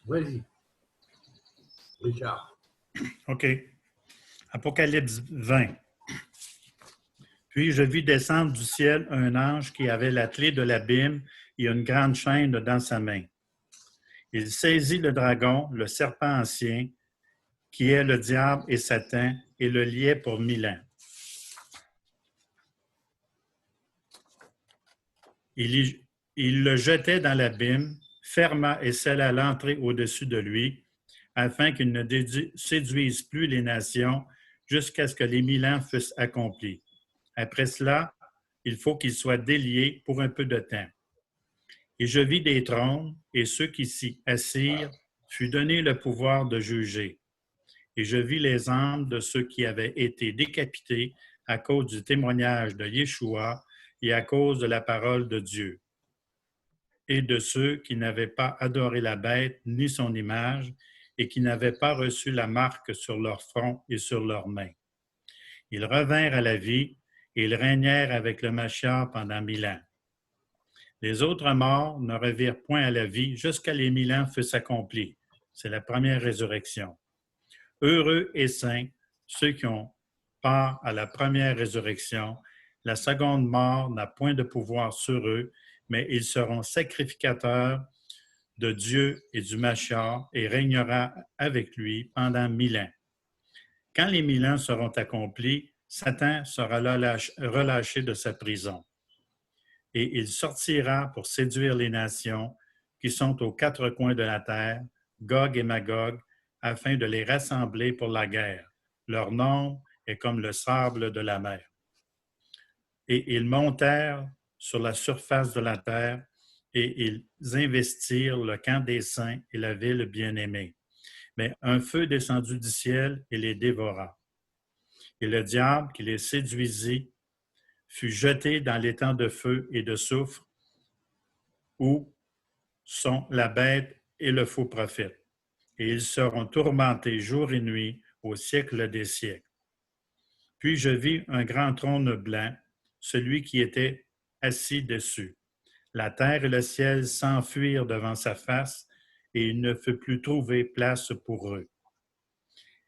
Vas-y, Richard. OK. Apocalypse 20. Puis je vis descendre du ciel un ange qui avait la clé de l'abîme et une grande chaîne dans sa main. Il saisit le dragon, le serpent ancien, qui est le diable et Satan, et le liait pour 1000 ans. Il le jetait dans l'abîme, ferma et scella l'entrée au-dessus de lui, afin qu'il ne séduise plus les nations jusqu'à ce que les 1000 ans fussent accomplis. Après cela, il faut qu'il soit délié pour un peu de temps. Et je vis des trônes, et ceux qui s'y assirent fut donné le pouvoir de juger. Et je vis les âmes de ceux qui avaient été décapités à cause du témoignage de Yeshua et à cause de la parole de Dieu, et de ceux qui n'avaient pas adoré la bête ni son image, et qui n'avaient pas reçu la marque sur leur front et sur leurs mains. Ils revinrent à la vie, et ils régnèrent avec le Mashiach pendant 1000 ans. Les autres morts ne revirent point à la vie jusqu'à les 1000 ans fussent accomplis. C'est la première résurrection. Heureux et saints, ceux qui ont part à la première résurrection. La seconde mort n'a point de pouvoir sur eux, mais ils seront sacrificateurs de Dieu et du Mashiach et régnera avec lui pendant 1000 ans. Quand les 1000 ans seront accomplis, Satan sera relâché de sa prison. Et il sortira pour séduire les nations qui sont aux 4 coins de la terre, Gog et Magog, afin de les rassembler pour la guerre. Leur nombre est comme le sable de la mer. Et ils montèrent sur la surface de la terre, et ils investirent le camp des saints et la ville bien-aimée. Mais un feu descendu du ciel et les dévora. Et le diable qui les séduisit fut jeté dans l'étang de feu et de soufre, où sont la bête et le faux prophète. Et ils seront tourmentés jour et nuit au siècle des siècles. Puis je vis un grand trône blanc, celui qui était assis dessus. La terre et le ciel s'enfuirent devant sa face, et il ne fut plus trouvé place pour eux.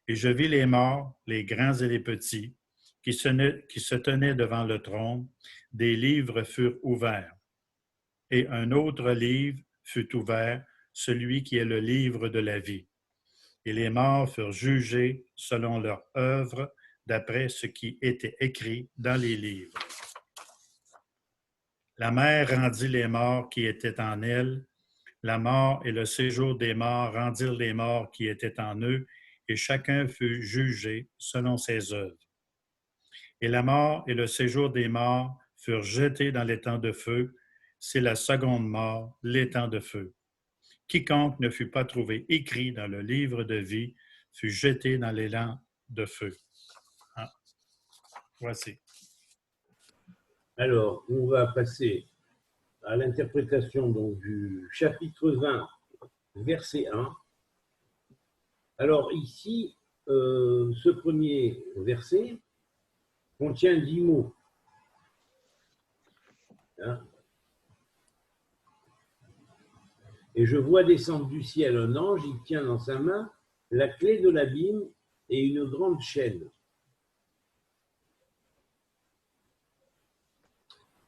Et je vis les morts, les grands et les petits, qui se tenaient devant le trône. Des livres furent ouverts. Et un autre livre fut ouvert, celui qui est le livre de la vie. Et les morts furent jugés selon leur œuvre, d'après ce qui était écrit dans les livres. La mer rendit les morts qui étaient en elle. La mort et le séjour des morts rendirent les morts qui étaient en eux, et chacun fut jugé selon ses œuvres. Et la mort et le séjour des morts furent jetés dans l'étang de feu. C'est la seconde mort, l'étang de feu. Quiconque ne fut pas trouvé écrit dans le livre de vie fut jeté dans l'étang de feu. Ah. Voici. Alors, on va passer à l'interprétation donc, du chapitre 20, verset 1. Alors ici, ce premier verset contient 10 mots. Hein? Et je vois descendre du ciel un ange, il tient dans sa main la clé de l'abîme et une grande chaîne.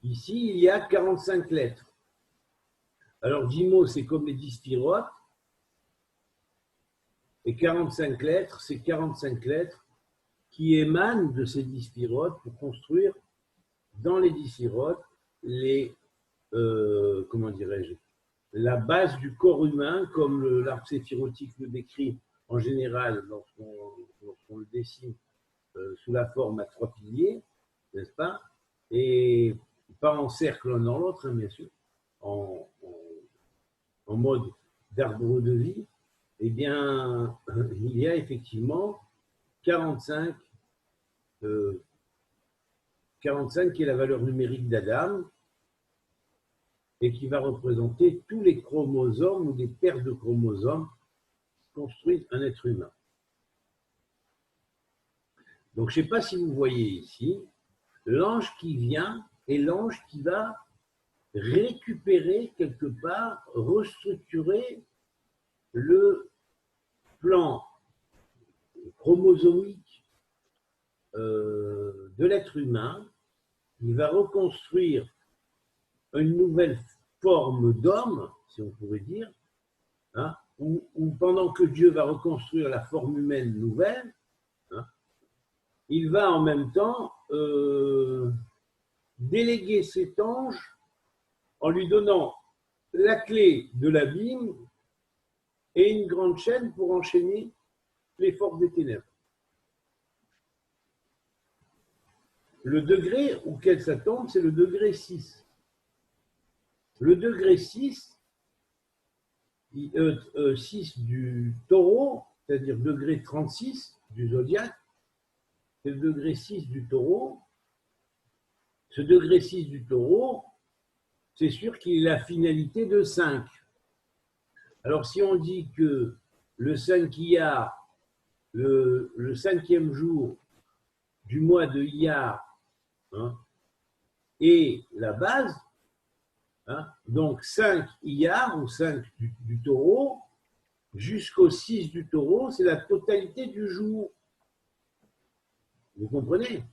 Ici, il y a 45 lettres. Alors 10 mots, c'est comme les 10 spirotes. Et 45 lettres, c'est 45 lettres qui émanent de ces 10 spirotes pour construire dans les 10 spirotes les, comment dirais-je, la base du corps humain, comme l'arbre séphirotique le décrit en général lorsqu'on le dessine sous la forme à 3 piliers, n'est-ce pas? Et pas en cercle l'un dans l'autre, hein, bien sûr, en mode d'arbre de vie. Eh bien, il y a effectivement 45 qui est la valeur numérique d'Adam et qui va représenter tous les chromosomes ou des paires de chromosomes qui construisent un être humain. Donc, je ne sais pas si vous voyez ici, l'ange qui vient est l'ange qui va récupérer quelque part, restructurer le plan chromosomique de l'être humain. Il va reconstruire une nouvelle forme d'homme, si on pourrait dire, hein, où pendant que Dieu va reconstruire la forme humaine nouvelle, hein, il va en même temps déléguer cet ange en lui donnant la clé de l'abîme et une grande chaîne pour enchaîner les forces des ténèbres. Le degré auquel ça tombe, c'est le degré 6. Le degré 6 du taureau, c'est-à-dire degré 36 du zodiaque, c'est le degré 6 du taureau. Ce degré 6 du taureau, c'est sûr qu'il a la finalité de 5. Alors si on dit que le 5 Iyar, le 5e jour du mois de Iyar, hein, et la base, hein, donc 5 Iyar ou 5 du taureau, jusqu'au 6 du taureau, c'est la totalité du jour. Vous comprenez?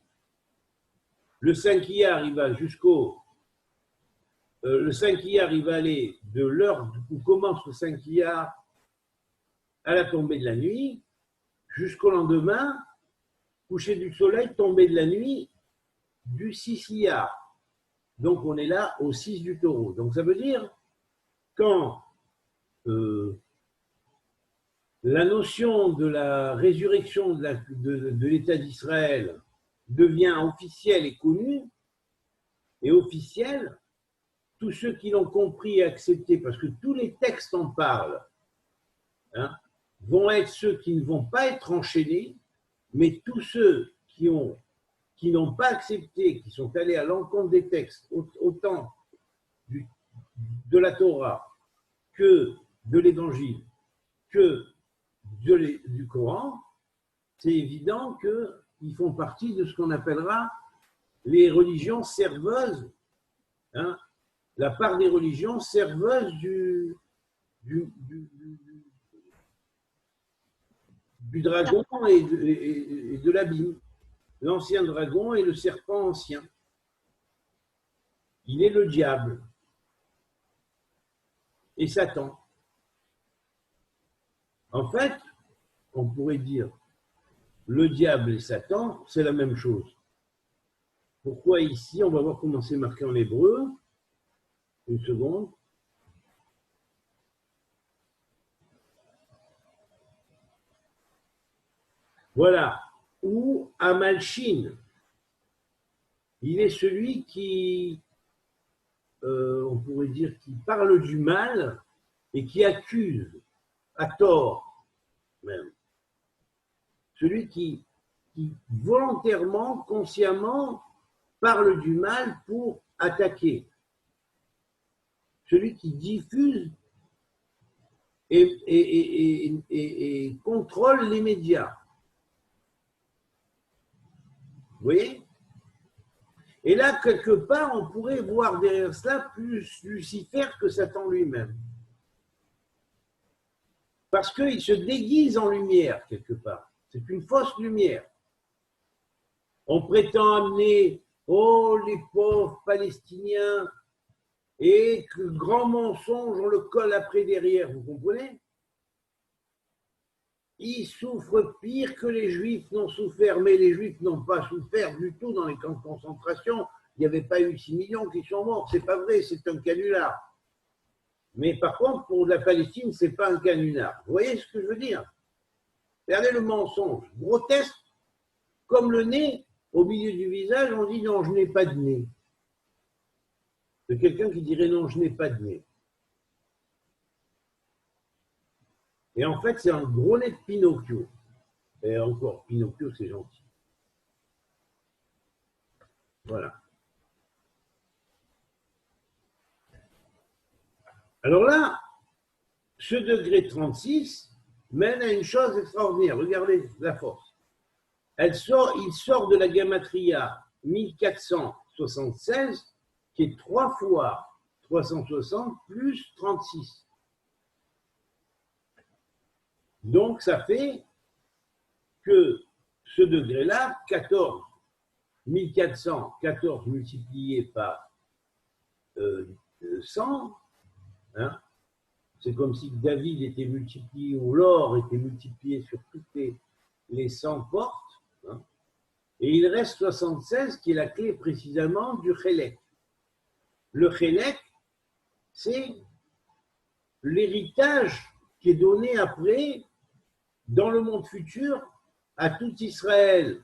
Le 5 Iyar, il va jusqu'au... le 5 Iyar, il va aller de l'heure où commence le 5 Iyar à la tombée de la nuit, jusqu'au lendemain, coucher du soleil, tombée de la nuit, du 6 Iyar. Donc on est là au 6 du taureau. Donc ça veut dire, quand la notion de la résurrection de l'État d'Israël devient officielle et connue, et officielle, tous ceux qui l'ont compris et accepté, parce que tous les textes en parlent, hein, vont être ceux qui ne vont pas être enchaînés, mais tous ceux qui n'ont pas accepté, qui sont allés à l'encontre des textes, autant de la Torah que de l'Évangile, que du Coran, c'est évident qu'ils font partie de ce qu'on appellera les religions serveuses, hein, la part des religions serveuses du dragon et de l'abîme. L'ancien dragon et le serpent ancien. Il est le diable et Satan. En fait, on pourrait dire le diable et Satan, c'est la même chose. Pourquoi ici? On va voir comment c'est marqué en hébreu. Une seconde. Voilà. Ou Amalshin. Il est celui qui, on pourrait dire, qui parle du mal et qui accuse, à tort même. Celui qui volontairement, consciemment, parle du mal pour attaquer. Celui qui diffuse et contrôle les médias. Vous voyez? Et là, quelque part, on pourrait voir derrière cela plus Lucifer que Satan lui-même. Parce qu'il se déguise en lumière, quelque part. C'est une fausse lumière. On prétend amener, oh, les pauvres Palestiniens, et que grand mensonge, on le colle après derrière, vous comprenez? Ils souffrent pire que les Juifs n'ont souffert, mais les Juifs n'ont pas souffert du tout dans les camps de concentration. Il n'y avait pas eu 6 millions qui sont morts, c'est pas vrai, c'est un canular. Mais par contre, pour la Palestine, c'est pas un canular. Vous voyez ce que je veux dire? Regardez le mensonge, grotesque, comme le nez, au milieu du visage, on dit non, je n'ai pas de nez. C'est quelqu'un qui dirait non, je n'ai pas de nez. Et en fait, c'est un gros nez de Pinocchio. Et encore, Pinocchio, c'est gentil. Voilà. Alors là, ce degré 36 mène à une chose extraordinaire. Regardez la force. Il sort de la gamatria 1476, qui est 3 fois 360 plus 36. Donc, ça fait que ce degré-là, 14, 1414 multiplié par 100, hein, c'est comme si David était multiplié, ou l'or était multiplié sur toutes les 100 portes, hein, et il reste 76 qui est la clé précisément du Chélek. Le Chélek, c'est l'héritage qui est donné après, dans le monde futur, à tout Israël,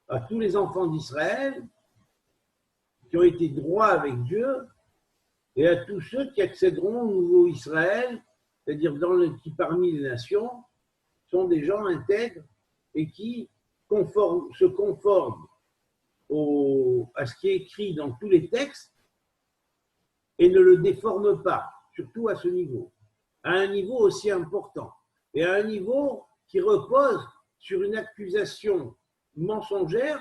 à tous les enfants d'Israël qui ont été droits avec Dieu et à tous ceux qui accéderont au nouveau Israël, c'est-à-dire qui parmi les nations sont des gens intègres et qui se conforment à ce qui est écrit dans tous les textes et ne le déforment pas, surtout à ce niveau, à un niveau aussi important et à un niveau qui repose sur une accusation mensongère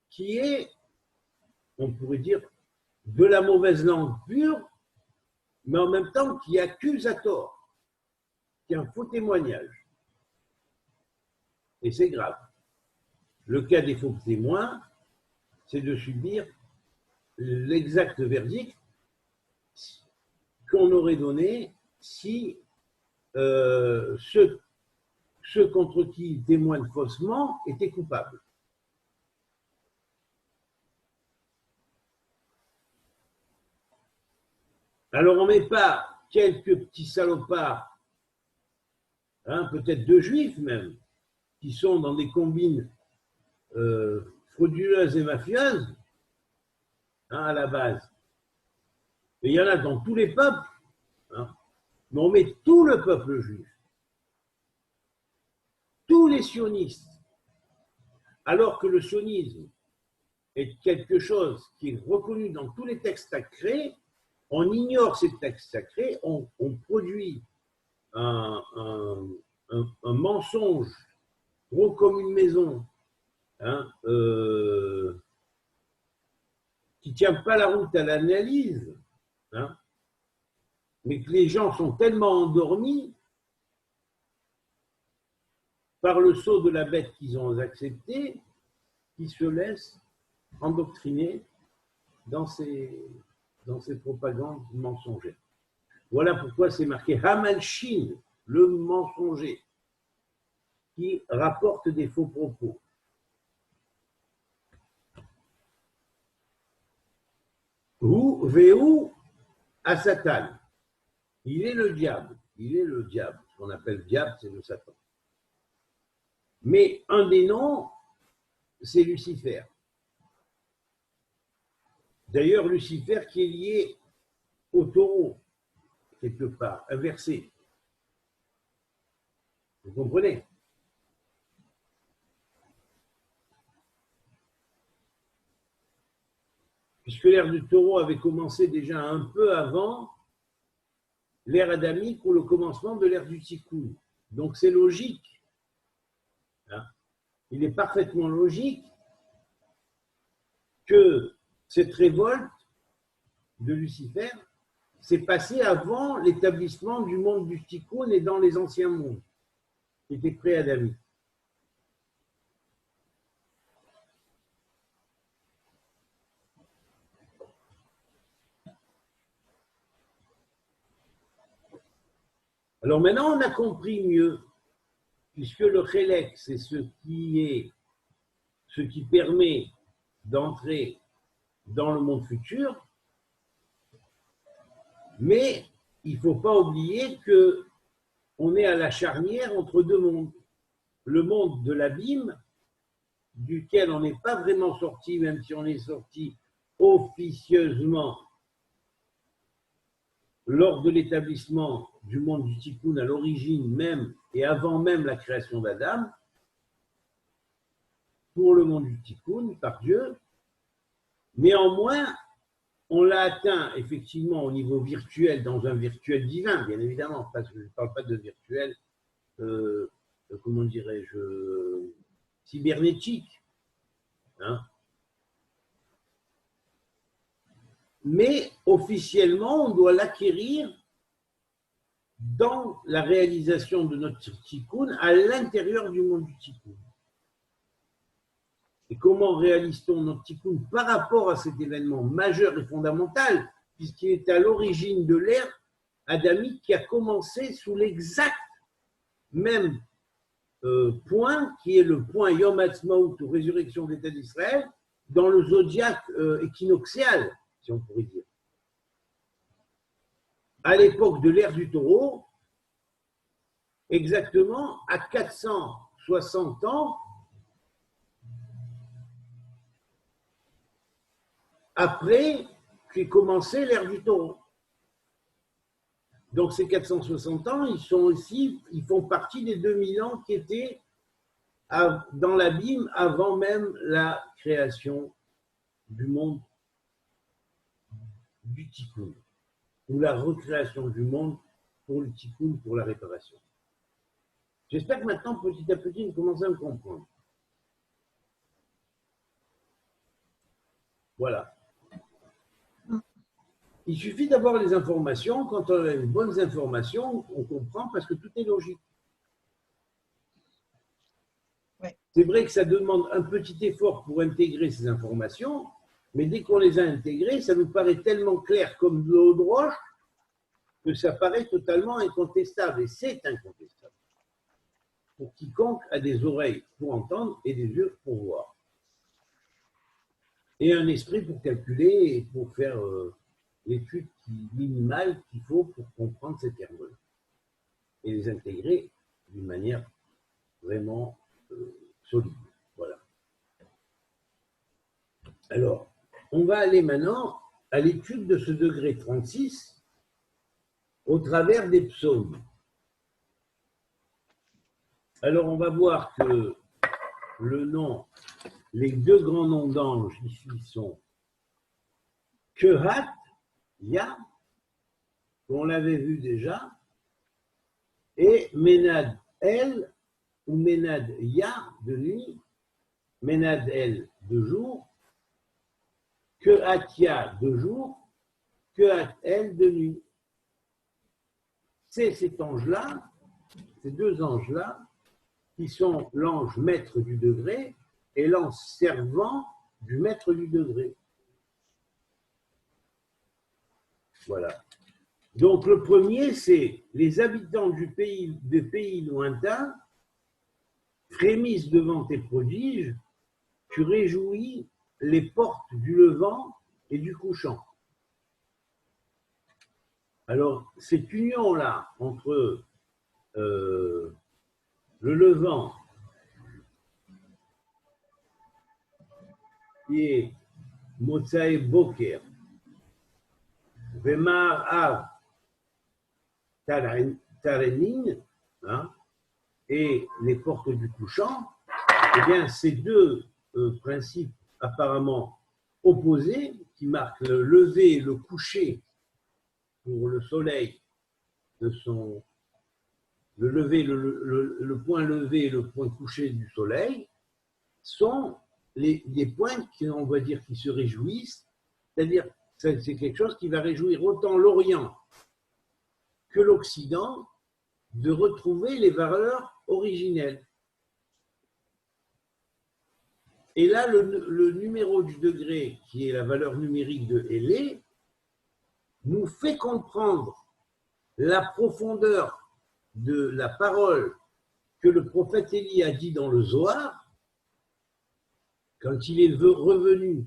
qui est, on pourrait dire, de la mauvaise langue pure, mais en même temps qui accuse à tort, qui est un faux témoignage. Et c'est grave. Le cas des faux témoins, c'est de subir l'exact verdict qu'on aurait donné si ceux contre qui ils témoignent faussement étaient coupables. Alors on ne met pas quelques petits salopards, hein, peut-être deux juifs même, qui sont dans des combines frauduleuses et mafieuses, hein, à la base. Et il y en a dans tous les peuples, hein, mais on met tout le peuple juif, tous les sionistes, alors que le sionisme est quelque chose qui est reconnu dans tous les textes sacrés. On ignore ces textes sacrés, on produit un mensonge gros comme une maison, hein, qui ne tient pas la route à l'analyse, hein, mais que les gens sont tellement endormis par le sceau de la bête qu'ils ont accepté, qu'ils se laissent endoctriner dans ces propagandes mensongères. Voilà pourquoi c'est marqué Hamalshin, le mensonger, qui rapporte des faux propos. Hu Veu à Satan. Il est le diable. Il est le diable. Ce qu'on appelle diable, c'est le Satan. Mais un des noms, c'est Lucifer. D'ailleurs, Lucifer qui est lié au taureau, quelque part, inversé. Vous comprenez? Puisque l'ère du taureau avait commencé déjà un peu avant l'ère adamique ou le commencement de l'ère du tikkun. Donc c'est logique. Hein? Il est parfaitement logique que cette révolte de Lucifer s'est passée avant l'établissement du monde du tikkun et dans les anciens mondes, qui étaient pré-adamiques. Alors maintenant, on a compris mieux, puisque le Chélek, c'est ce qui permet d'entrer dans le monde futur, mais il ne faut pas oublier qu'on est à la charnière entre deux mondes. Le monde de l'abîme, duquel on n'est pas vraiment sorti, même si on est sorti officieusement lors de l'établissement du monde du tikkun à l'origine même et avant même la création d'Adam, pour le monde du tikkun par Dieu. Néanmoins, on l'a atteint effectivement au niveau virtuel, dans un virtuel divin, bien évidemment, parce que je ne parle pas de virtuel, comment dirais-je, cybernétique. Hein. Mais officiellement, on doit l'acquérir dans la réalisation de notre tikkun à l'intérieur du monde du tikkun. Et comment réalise-t-on notre tikkun par rapport à cet événement majeur et fondamental, puisqu'il est à l'origine de l'ère adamique qui a commencé sous l'exact même point, qui est le point Yom Ha'atzmaut, ou résurrection de l'État d'Israël, dans le zodiaque équinoxial, si on pourrait dire. À l'époque de l'ère du taureau, exactement à 460 ans après qu'ait commencé l'ère du taureau. Donc ces 460 ans, ils font partie des 2000 ans qui étaient dans l'abîme avant même la création du monde du tikkun, ou la recréation du monde pour le tikkun, pour la réparation. J'espère que maintenant, petit à petit, vous commencez à me comprendre. Voilà. Il suffit d'avoir les informations. Quand on a les bonnes informations, on comprend parce que tout est logique. Ouais. C'est vrai que ça demande un petit effort pour intégrer ces informations, mais dès qu'on les a intégrées, ça nous paraît tellement clair comme de l'eau de roche que ça paraît totalement incontestable. Et c'est incontestable. Pour quiconque a des oreilles pour entendre et des yeux pour voir. Et un esprit pour calculer et pour faire l'étude minimale qu'il faut pour comprendre ces termes et les intégrer d'une manière vraiment solide. Voilà. Alors, on va aller maintenant à l'étude de ce degré 36 au travers des psaumes. Alors, on va voir que le nom, les deux grands noms d'anges ici sont Kehat, Ya, on l'avait vu déjà, et Menad El ou Menad Ya de nuit, Menad El de jour, Kehat Ya de jour, Kehat El de nuit. C'est cet ange-là, ces deux anges-là, qui sont l'ange maître du degré et l'ange servant du maître du degré. Voilà. Donc le premier, c'est les habitants des pays lointains frémissent devant tes prodiges, tu réjouis les portes du levant et du couchant. Alors cette union-là entre le levant qui est Motsae Boker, Vemar Av Tarenin, hein, et les portes du couchant, eh bien, ces deux principes apparemment opposés, qui marquent le lever et le coucher pour le soleil, le point levé et le point couché du soleil, sont des points qui, on va dire, qui se réjouissent, c'est-à-dire c'est quelque chose qui va réjouir autant l'Orient que l'Occident de retrouver les valeurs originelles. Et là, le numéro du degré, qui est la valeur numérique de Hélé, nous fait comprendre la profondeur de la parole que le prophète Élie a dit dans le Zohar, quand il est revenu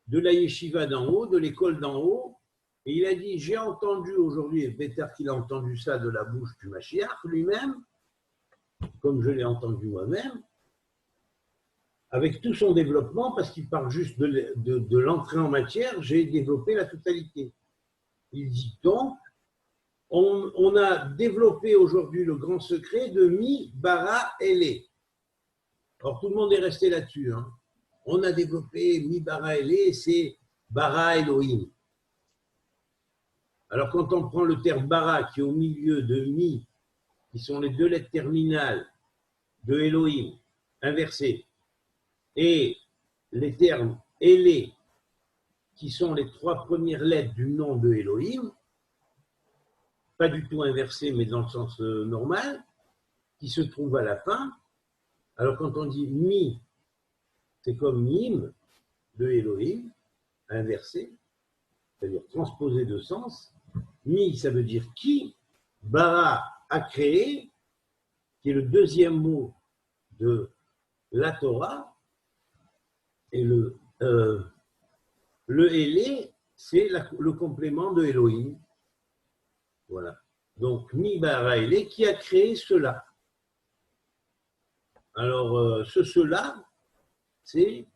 de la yeshiva d'en haut, de l'école d'en haut, et il a dit, j'ai entendu aujourd'hui, et peut-être qu'il a entendu ça de la bouche du Mashiach lui-même, comme je l'ai entendu moi-même, avec tout son développement, parce qu'il parle juste de l'entrée en matière, j'ai développé la totalité. Il dit donc, on a développé aujourd'hui le grand secret de Mi, Bara, Elé. Alors tout le monde est resté là-dessus. Hein. On a développé Mi, Bara, Elé, c'est Bara, Elohim. Alors quand on prend le terme Bara qui est au milieu de Mi, qui sont les deux lettres terminales de Elohim, inversées, et les termes Elé, qui sont les trois premières lettres du nom de Elohim, pas du tout inversé, mais dans le sens normal, qui se trouve à la fin. Alors quand on dit mi, c'est comme mime de Elohim, inversé, c'est-à-dire transposé de sens. Mi, ça veut dire qui, bara, a créé, qui est le deuxième mot de la Torah, et le Élé, c'est le complément de Elohim. Voilà. Donc, mi bara Élé, qui a créé cela. Alors, cela, c'est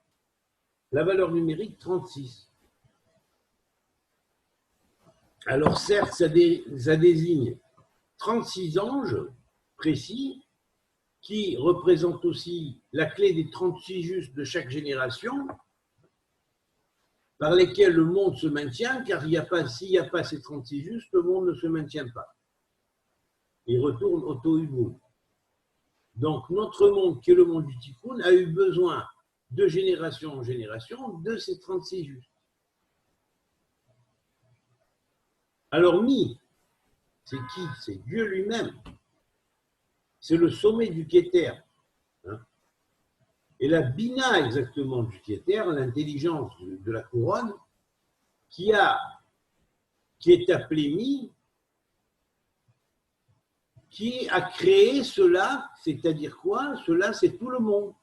la valeur numérique 36. Alors, certes, ça désigne 36 anges précis qui représentent aussi la clé des 36 justes de chaque génération, par lesquels le monde se maintient, car s'il n'y a pas ces 36 justes, le monde ne se maintient pas. Il retourne au tohu bohu. Donc, notre monde, qui est le monde du Tikkun, a eu besoin de génération en génération de ces 36 justes. Alors, Mi, c'est qui? C'est Dieu lui-même. C'est le sommet du Kéter. Hein? Et la Bina, exactement, du Kéter, l'intelligence de la couronne, qui est appelée Mi, qui a créé cela, c'est-à-dire quoi? Cela, c'est tout le monde,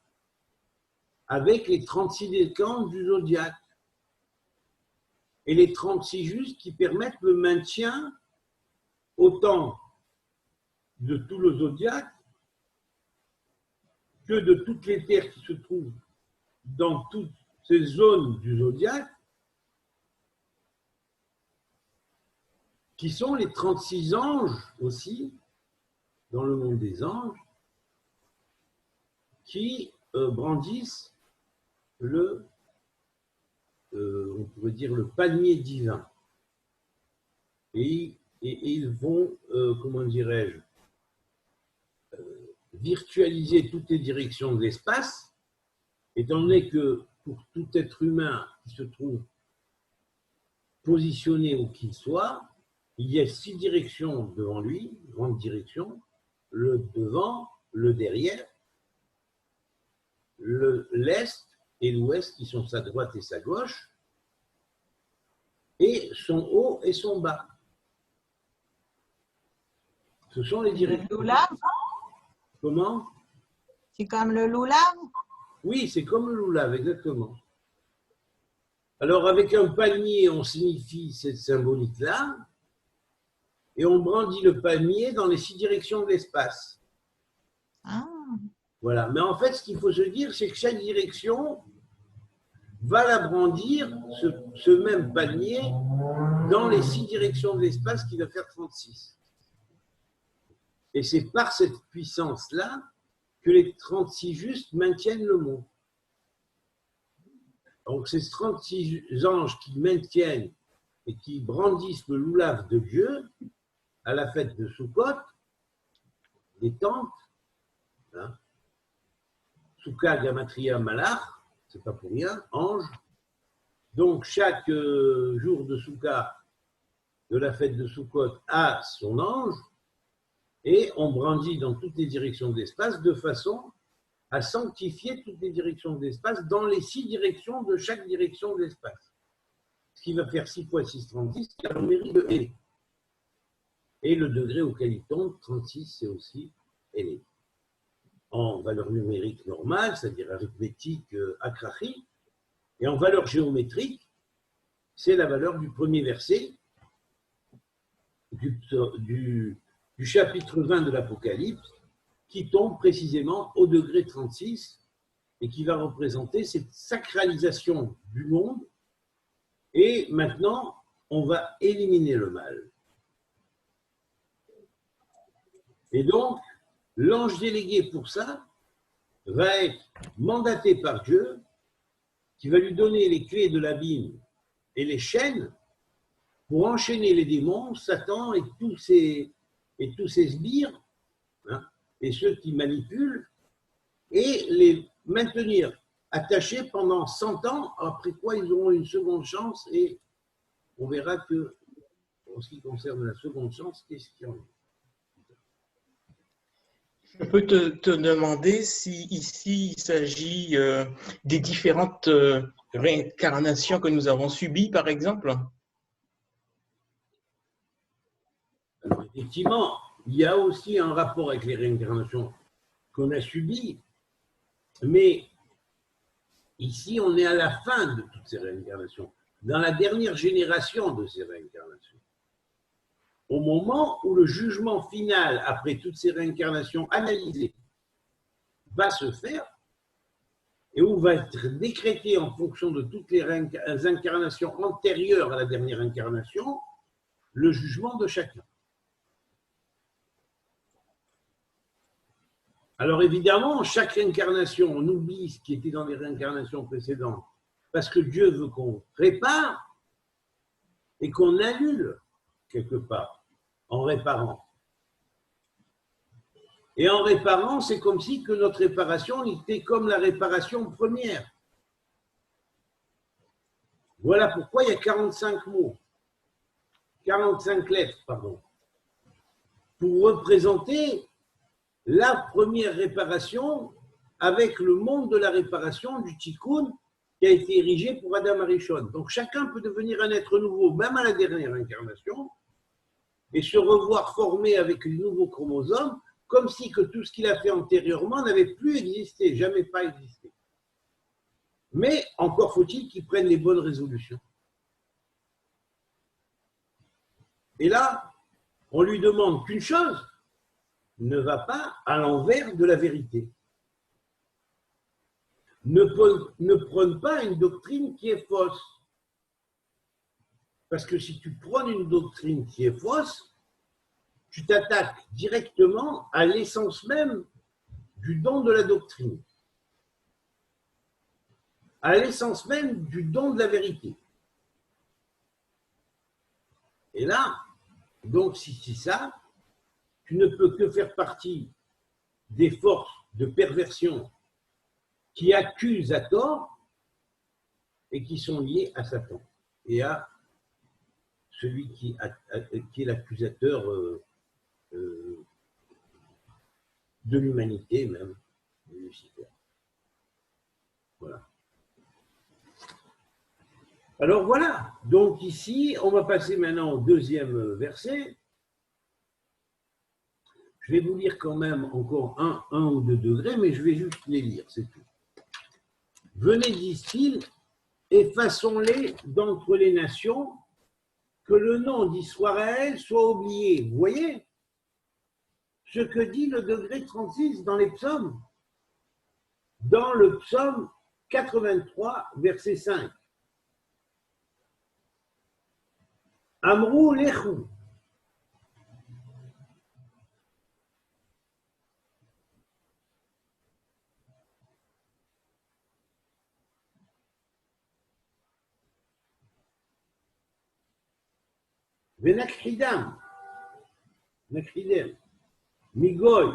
avec les 36 décans du zodiaque. Et les 36 justes qui permettent le maintien autant de tout le zodiaque que de toutes les terres qui se trouvent dans toutes ces zones du zodiaque, qui sont les 36 anges aussi, dans le monde des anges, qui brandissent on pourrait dire le palmier divin. Et ils vont, comment dirais-je, virtualiser toutes les directions de l'espace, étant donné que pour tout être humain qui se trouve positionné où qu'il soit, il y a 6 directions devant lui, grandes directions, le devant, le derrière, l'est et l'ouest qui sont sa droite et sa gauche, et son haut et son bas. Ce sont les directions. Le loulav? Comment? C'est comme le loulav? Oui, c'est comme le loulav, exactement. Alors, avec un palmier, on signifie cette symbolique-là, et on brandit le palmier dans les 6 directions de l'espace. Ah. Voilà. Mais en fait, ce qu'il faut se dire, c'est que chaque direction va la brandir, ce même palmier, dans les 6 directions de l'espace qui va faire 36. Et c'est par cette puissance-là que les 36 justes maintiennent le monde. Donc, ces 36 anges qui maintiennent et qui brandissent le loulav de Dieu à la fête de Sukkot, les tentes, hein, Souka, Gamatria, Malach, c'est pas pour rien, ange. Donc, chaque jour de Souka, de la fête de Sukkot, a son ange, et on brandit dans toutes les directions de l'espace de façon à sanctifier toutes les directions de l'espace dans les 6 directions de chaque direction de l'espace. Ce qui va faire 6 fois 6, 36, c'est la numérique de L. Et le degré auquel il tombe, 36, c'est aussi L. En valeur numérique normale, c'est-à-dire arithmétique akrachi, et en valeur géométrique, c'est la valeur du premier verset du chapitre 20 de l'Apocalypse, qui tombe précisément au degré 36 et qui va représenter cette sacralisation du monde. Et maintenant, on va éliminer le mal. Et donc, l'ange délégué pour ça va être mandaté par Dieu, qui va lui donner les clés de l'abîme et les chaînes pour enchaîner les démons, Satan et tous ces sbires, hein, et ceux qui manipulent, et les maintenir attachés pendant 100 ans, après quoi ils auront une seconde chance et on verra que en ce qui concerne la seconde chance, qu'est-ce qu'il y en a? Je peux te demander si ici il s'agit des différentes réincarnations que nous avons subies, par exemple? Alors, effectivement, il y a aussi un rapport avec les réincarnations qu'on a subies, mais ici, on est à la fin de toutes ces réincarnations, dans la dernière génération de ces réincarnations. Au moment où le jugement final, après toutes ces réincarnations analysées, va se faire, et où va être décrété en fonction de toutes les incarnations antérieures à la dernière incarnation, le jugement de chacun. Alors évidemment, chaque réincarnation, on oublie ce qui était dans les réincarnations précédentes, parce que Dieu veut qu'on répare et qu'on annule quelque part, en réparant. Et en réparant, c'est comme si que notre réparation était comme la réparation première. Voilà pourquoi il y a 45 mots, 45 lettres, pardon, pour représenter la première réparation avec le monde de la réparation du Tikkun qui a été érigé pour Adam Arishon. Donc chacun peut devenir un être nouveau, même à la dernière incarnation, et se revoir formé avec les nouveaux chromosomes, comme si que tout ce qu'il a fait antérieurement n'avait plus existé, jamais pas existé. Mais encore faut-il qu'il prenne les bonnes résolutions. Et là, on lui demande qu'une chose, ne va pas à l'envers de la vérité. Ne prône pas une doctrine qui est fausse. Parce que si tu prônes une doctrine qui est fausse, tu t'attaques directement à l'essence même du don de la doctrine, à l'essence même du don de la vérité. Et là, donc si c'est ça, tu ne peux que faire partie des forces de perversion qui accusent à tort et qui sont liées à Satan et à celui qui est l'accusateur de l'humanité même, de Lucifer. Voilà. Alors voilà, donc ici, on va passer maintenant au deuxième verset. Je vais vous lire quand même encore un ou deux degrés, mais je vais juste les lire, c'est tout. Venez, disent-ils, effaçons-les d'entre les nations, que le nom d'Israël soit oublié. Vous voyez ce que dit le degré 36 dans les psaumes? Dans le psaume 83, verset 5. Amrou lechou. Venakridam. Nakridem. Migoy.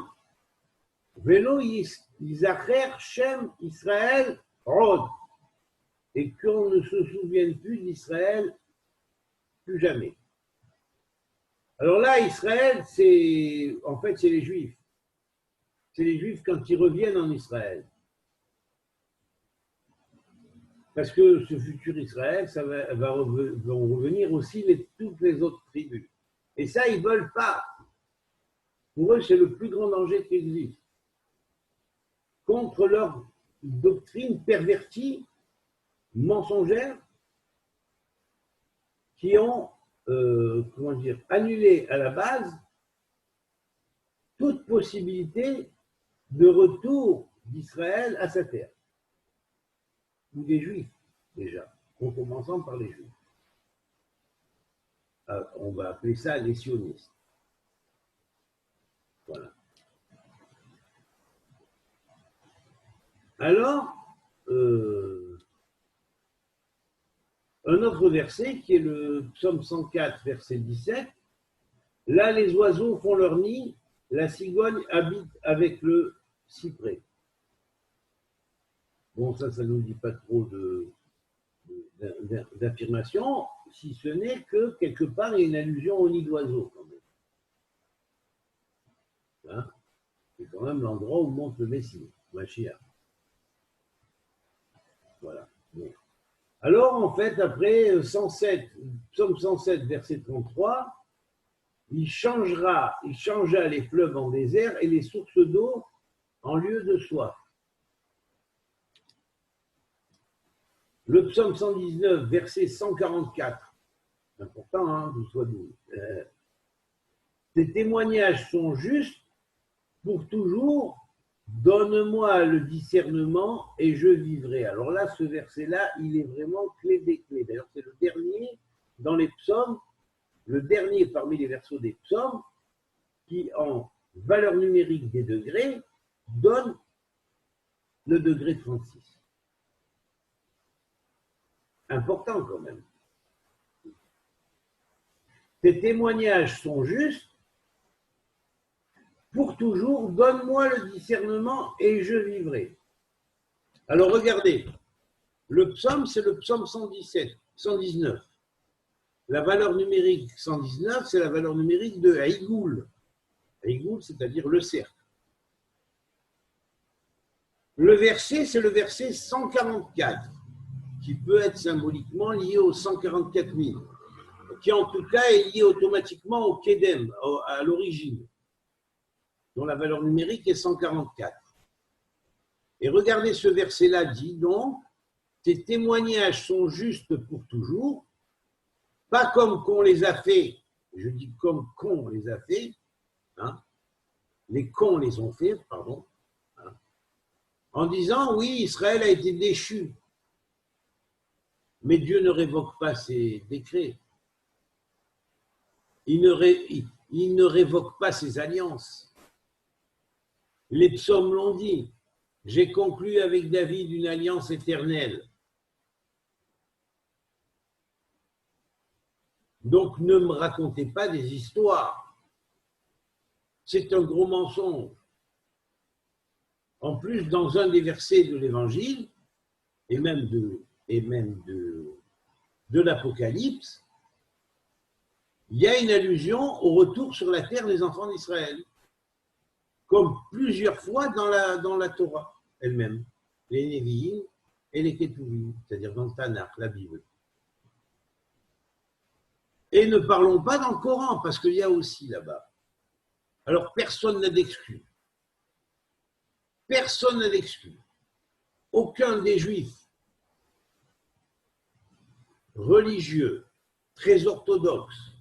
Velo Yizacher Shem Israël Rod. Et qu'on ne se souvienne plus d'Israël plus jamais. Alors là, Israël, c'est les Juifs. C'est les Juifs quand ils reviennent en Israël. Parce que ce futur Israël, ça vont revenir aussi toutes les autres tribus. Et ça, ils ne veulent pas. Pour eux, c'est le plus grand danger qui existe. Contre leur doctrine pervertie, mensongère, qui ont annulé à la base toute possibilité de retour d'Israël à sa terre. Ou des Juifs, déjà, en commençant par les Juifs. Alors, on va appeler ça les sionistes. Voilà. Alors, un autre verset qui est le psaume 104, verset 17. Là, les oiseaux font leur nid, la cigogne habite avec le cyprès. Bon, ça ne nous dit pas trop d'affirmation. si ce n'est que quelque part, il y a une allusion au nid d'oiseau quand même. Hein, c'est quand même l'endroit où monte le Messie, Mashiach. Voilà. Bon. Alors, en fait, après 107, psaume 107, verset 33, il changea les fleuves en désert et les sources d'eau en lieu de soif. Le psaume 119, verset 144, c'est important, hein, vous soyez doux. Ces témoignages sont justes pour toujours. Donne-moi le discernement et je vivrai. Alors là, ce verset-là, il est vraiment clé des clés. D'ailleurs, c'est le dernier dans les psaumes, le dernier parmi les versets des psaumes, qui, en valeur numérique des degrés, donne le degré 36. Important quand même. Ces témoignages sont justes. Pour toujours, donne-moi le discernement et je vivrai. Alors regardez, le psaume, c'est le psaume 119. La valeur numérique 119, c'est la valeur numérique de Haïgoul. Haïgoul, c'est-à-dire le cercle. Le verset, c'est le verset 144, qui peut être symboliquement lié aux 144 000, qui en tout cas est lié automatiquement au Kedem, à l'origine, dont la valeur numérique est 144. Et regardez ce verset-là dit donc, ces témoignages sont justes pour toujours, pas comme qu'on les a fait, je dis comme qu'on les a fait, hein, les cons les ont fait, pardon, hein, en disant oui, Israël a été déchu, mais Dieu ne révoque pas ses décrets, il ne révoque pas ses alliances. Les psaumes l'ont dit. J'ai conclu avec David une alliance éternelle. Donc ne me racontez pas des histoires. C'est un gros mensonge. En plus, dans un des versets de l'Évangile, et même de l'Apocalypse, il y a une allusion au retour sur la terre des enfants d'Israël, comme plusieurs fois dans la Torah elle-même, les Névi'im et les Ketuvim, c'est-à-dire dans le Tanakh, la Bible. Et ne parlons pas dans le Coran, parce qu'il y a aussi là-bas. Alors personne n'a d'excuse. Personne n'a d'excuse. Aucun des Juifs religieux, très orthodoxes,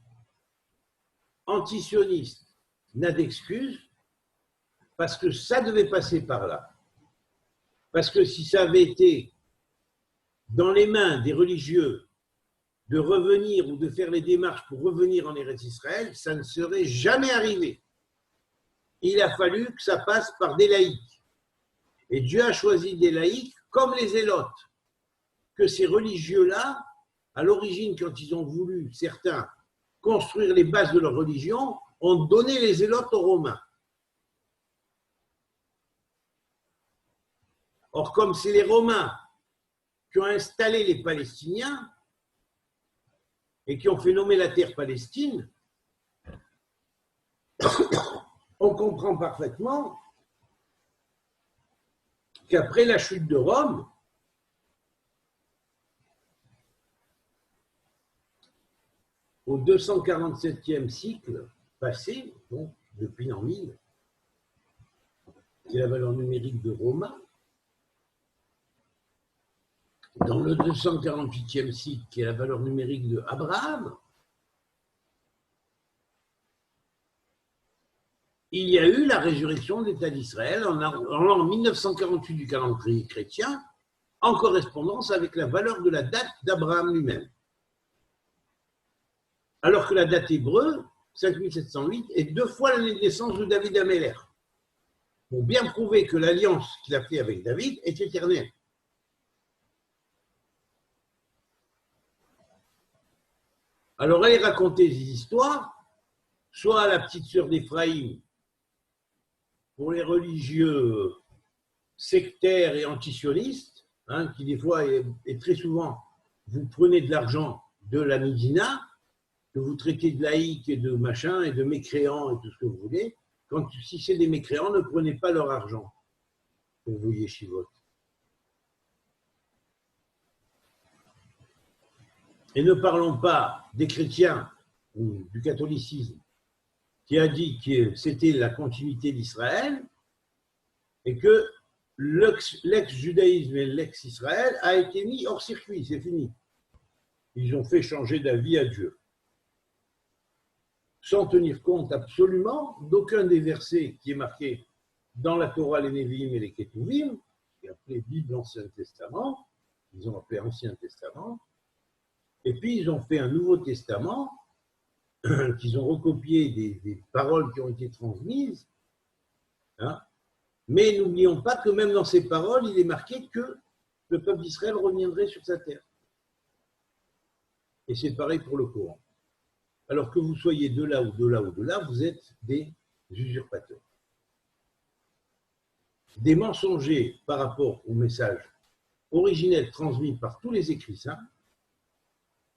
antisionistes, n'a d'excuse, parce que ça devait passer par là. Parce que si ça avait été dans les mains des religieux de revenir ou de faire les démarches pour revenir en Eretz Israël, ça ne serait jamais arrivé. Il a fallu que ça passe par des laïcs. Et Dieu a choisi des laïcs comme les zélotes, que ces religieux-là, à l'origine, quand ils ont voulu, certains, construire les bases de leur religion, ont donné les zélotes aux Romains. Or, comme c'est les Romains qui ont installé les Palestiniens et qui ont fait nommer la terre Palestine, on comprend parfaitement qu'après la chute de Rome, au 247e siècle passé, donc depuis l'an 1000, qui est la valeur numérique de Romain, dans le 248e siècle, qui est la valeur numérique de Abraham, il y a eu la résurrection de l'État d'Israël en l'an 1948 du calendrier chrétien, en correspondance avec la valeur de la date d'Abraham lui-même. Alors que la date hébreu, 5708, est 2 fois l'année de naissance de David Améler, pour bien prouver que l'alliance qu'il a fait avec David est éternelle. Alors, allez raconter des histoires, soit à la petite sœur d'Éphraïm, pour les religieux sectaires et antisionistes, hein, qui des fois et très souvent, vous prenez de l'argent de la Médina, que vous traitez de laïcs et de machin et de mécréants et tout ce que vous voulez, si c'est des mécréants, ne prenez pas leur argent pour vos yeshivot. Et ne parlons pas des chrétiens ou du catholicisme qui a dit que c'était la continuité d'Israël et que l'ex-judaïsme et l'ex-Israël a été mis hors circuit, c'est fini. Ils ont fait changer d'avis à Dieu. Sans tenir compte absolument d'aucun des versets qui est marqué dans la Torah, les Nevi'im et les Ketuvim, qui est appelé Bible Ancien Testament, ils ont appelé Ancien Testament, et puis ils ont fait un Nouveau Testament, qu'ils ont recopié des paroles qui ont été transmises, hein. Mais n'oublions pas que même dans ces paroles, il est marqué que le peuple d'Israël reviendrait sur sa terre. Et c'est pareil pour le Coran. Alors que vous soyez de là ou de là ou de là, vous êtes des usurpateurs. Des mensongers par rapport au message originel transmis par tous les écrits saints.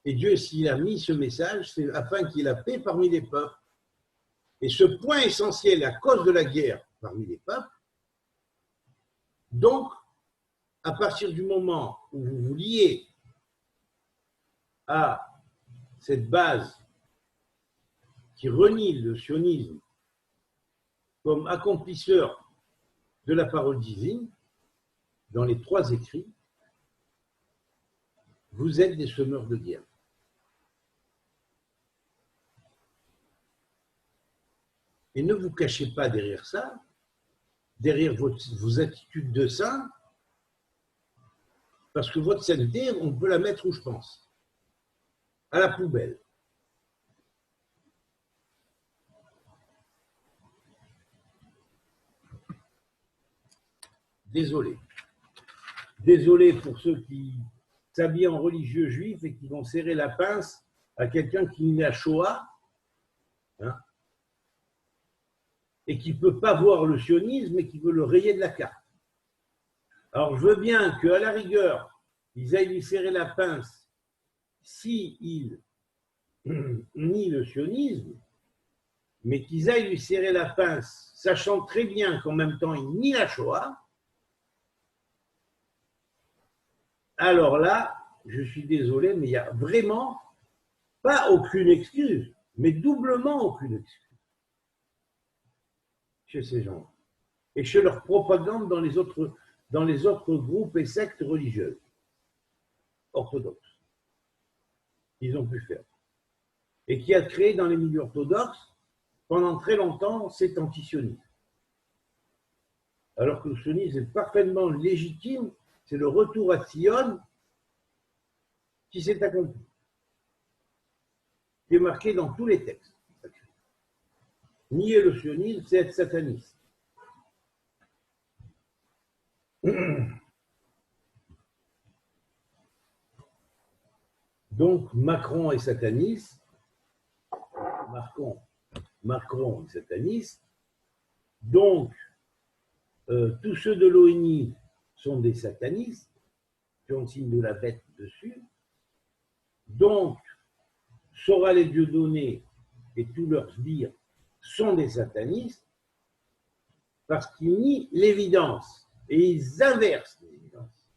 Et Dieu, s'il a mis ce message, c'est afin qu'il y ait la paix parmi les peuples. Et ce point essentiel à cause de la guerre parmi les peuples, donc, à partir du moment où vous vous liez à cette base qui renie le sionisme comme accomplisseur de la parole divine, dans les trois écrits, vous êtes des semeurs de guerre. Et ne vous cachez pas derrière ça, derrière vos attitudes de saint, parce que votre sainteté, on peut la mettre où je pense, à la poubelle. Désolé. Désolé pour ceux qui s'habillent en religieux juifs et qui vont serrer la pince à quelqu'un qui nie la Shoah, hein, et qui ne peut pas voir le sionisme et qui veut le rayer de la carte. Alors, je veux bien qu'à la rigueur, ils aillent lui serrer la pince s'ils nient le sionisme, mais qu'ils aillent lui serrer la pince, sachant très bien qu'en même temps, ils nient la Shoah. Alors là, je suis désolé, mais il n'y a vraiment pas aucune excuse, mais doublement aucune excuse chez ces gens et chez leur propagande dans les autres groupes et sectes religieuses orthodoxes qu'ils ont pu faire et qui a créé dans les milieux orthodoxes pendant très longtemps cet antisionisme. Alors que le sionisme est parfaitement légitime, c'est le retour à Sion qui s'est accompli, qui est marqué dans tous les textes. Nier le sionisme, c'est être sataniste. Donc, Macron est sataniste. Macron est sataniste. Donc, tous ceux de l'ONU sont des satanistes, qui ont le signe de la bête dessus. Donc, Soral et Dieudonné et tous leurs sbires sont des satanistes parce qu'ils nient l'évidence et ils inversent l'évidence.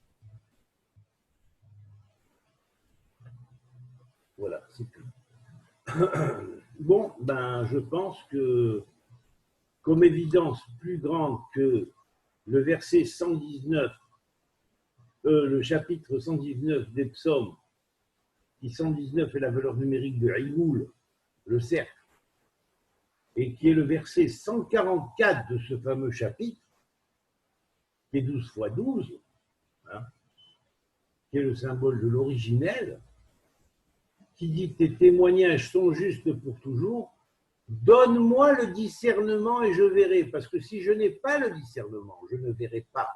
Voilà, c'est tout. Bon, ben, je pense que comme évidence plus grande que le verset 119, le chapitre 119 des psaumes, qui 119 est la valeur numérique de Igoul, le cercle, et qui est le verset 144 de ce fameux chapitre, qui est 12 fois 12, hein, qui est le symbole de l'originel, qui dit « Tes témoignages sont justes pour toujours, donne-moi le discernement et je verrai. » Parce que si je n'ai pas le discernement, je ne verrai pas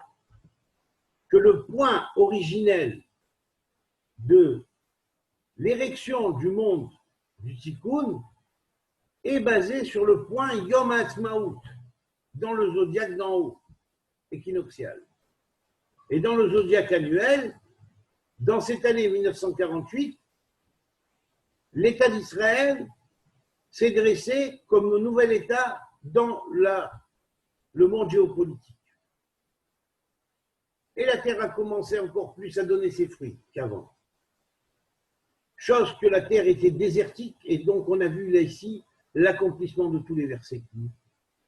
que le point originel de l'érection du monde du Tikkun est basé sur le point Yom Ha'atzmaut, dans le zodiaque d'en haut, équinoxial. Et dans le zodiaque annuel, dans cette année 1948, l'État d'Israël s'est dressé comme nouvel État dans le monde géopolitique. Et la terre a commencé encore plus à donner ses fruits qu'avant. Chose que la terre était désertique, et donc on a vu là ici l'accomplissement de tous les versets qui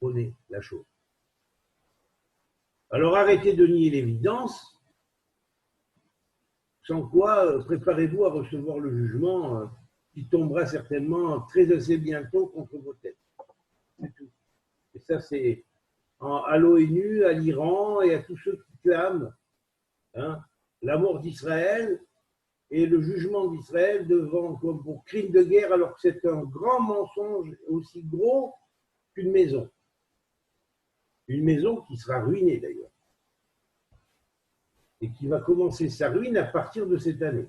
prenaient la chose. Alors arrêtez de nier l'évidence, sans quoi préparez-vous à recevoir le jugement qui tombera certainement très assez bientôt contre vos têtes. C'est tout. Et ça, c'est à l'ONU, à l'Iran et à tous ceux qui clament la mort d'Israël et le jugement d'Israël devant comme pour crime de guerre, alors que c'est un grand mensonge aussi gros qu'une maison. Une maison qui sera ruinée d'ailleurs. Et qui va commencer sa ruine à partir de cette année.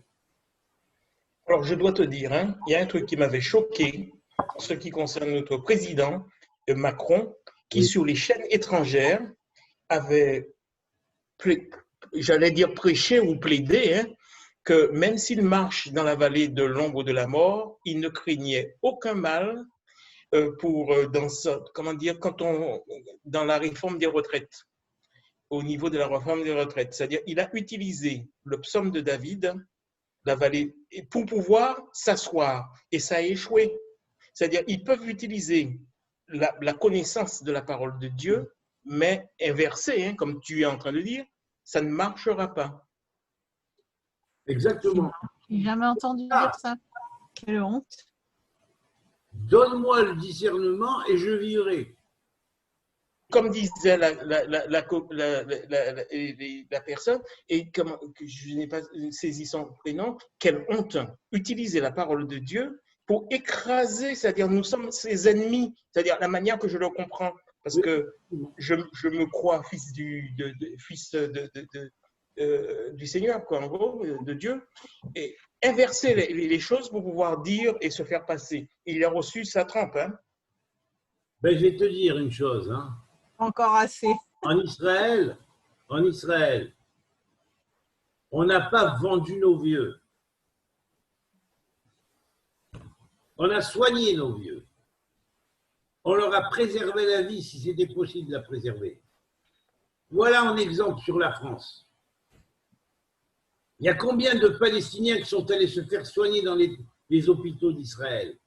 Alors, je dois te dire, il y a un truc qui m'avait choqué en ce qui concerne notre président Macron, qui Oui. sur les chaînes étrangères avait, j'allais dire prêché ou plaidé, que même s'il marche dans la vallée de l'ombre de la mort, il ne craignait aucun mal dans la réforme des retraites, au niveau de la réforme des retraites. C'est-à-dire, il a utilisé le psaume de David, la vallée, pour pouvoir s'asseoir, et ça a échoué. C'est-à-dire, ils peuvent utiliser la connaissance de la parole de Dieu, mais inversée, comme tu es en train de dire, ça ne marchera pas. Exactement. Je n'ai jamais entendu dire ça. Quelle honte. Donne-moi le discernement et je vivrai. Comme disait la personne, et comme je n'ai pas saisi son prénom, quelle honte, utiliser la parole de Dieu pour écraser, c'est-à-dire nous sommes ses ennemis, c'est-à-dire la manière que je le comprends, parce que je me crois fils du Seigneur, quoi, en gros, de Dieu, et inverser les choses pour pouvoir dire et se faire passer. Il a reçu sa trempe. Ben, je vais te dire une chose. Encore assez. En Israël, on n'a pas vendu nos vieux. On a soigné nos vieux. On leur a préservé la vie si c'était possible de la préserver. Voilà un exemple sur la France. Il y a combien de Palestiniens qui sont allés se faire soigner dans les hôpitaux d'Israël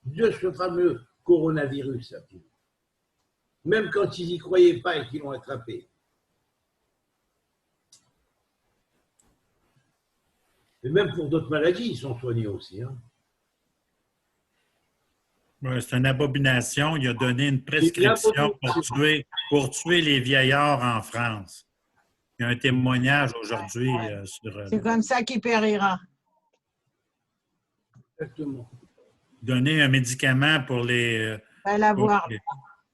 de ce fameux coronavirus, même quand ils n'y croyaient pas et qu'ils l'ont attrapé. Et même pour d'autres maladies, ils sont soignés aussi. Ouais, c'est une abomination. Il a donné une prescription pour tuer les vieillards en France. Il y a un témoignage aujourd'hui sur... C'est comme ça qu'il périra. Exactement. Donner un médicament pour les... Va l'avoir.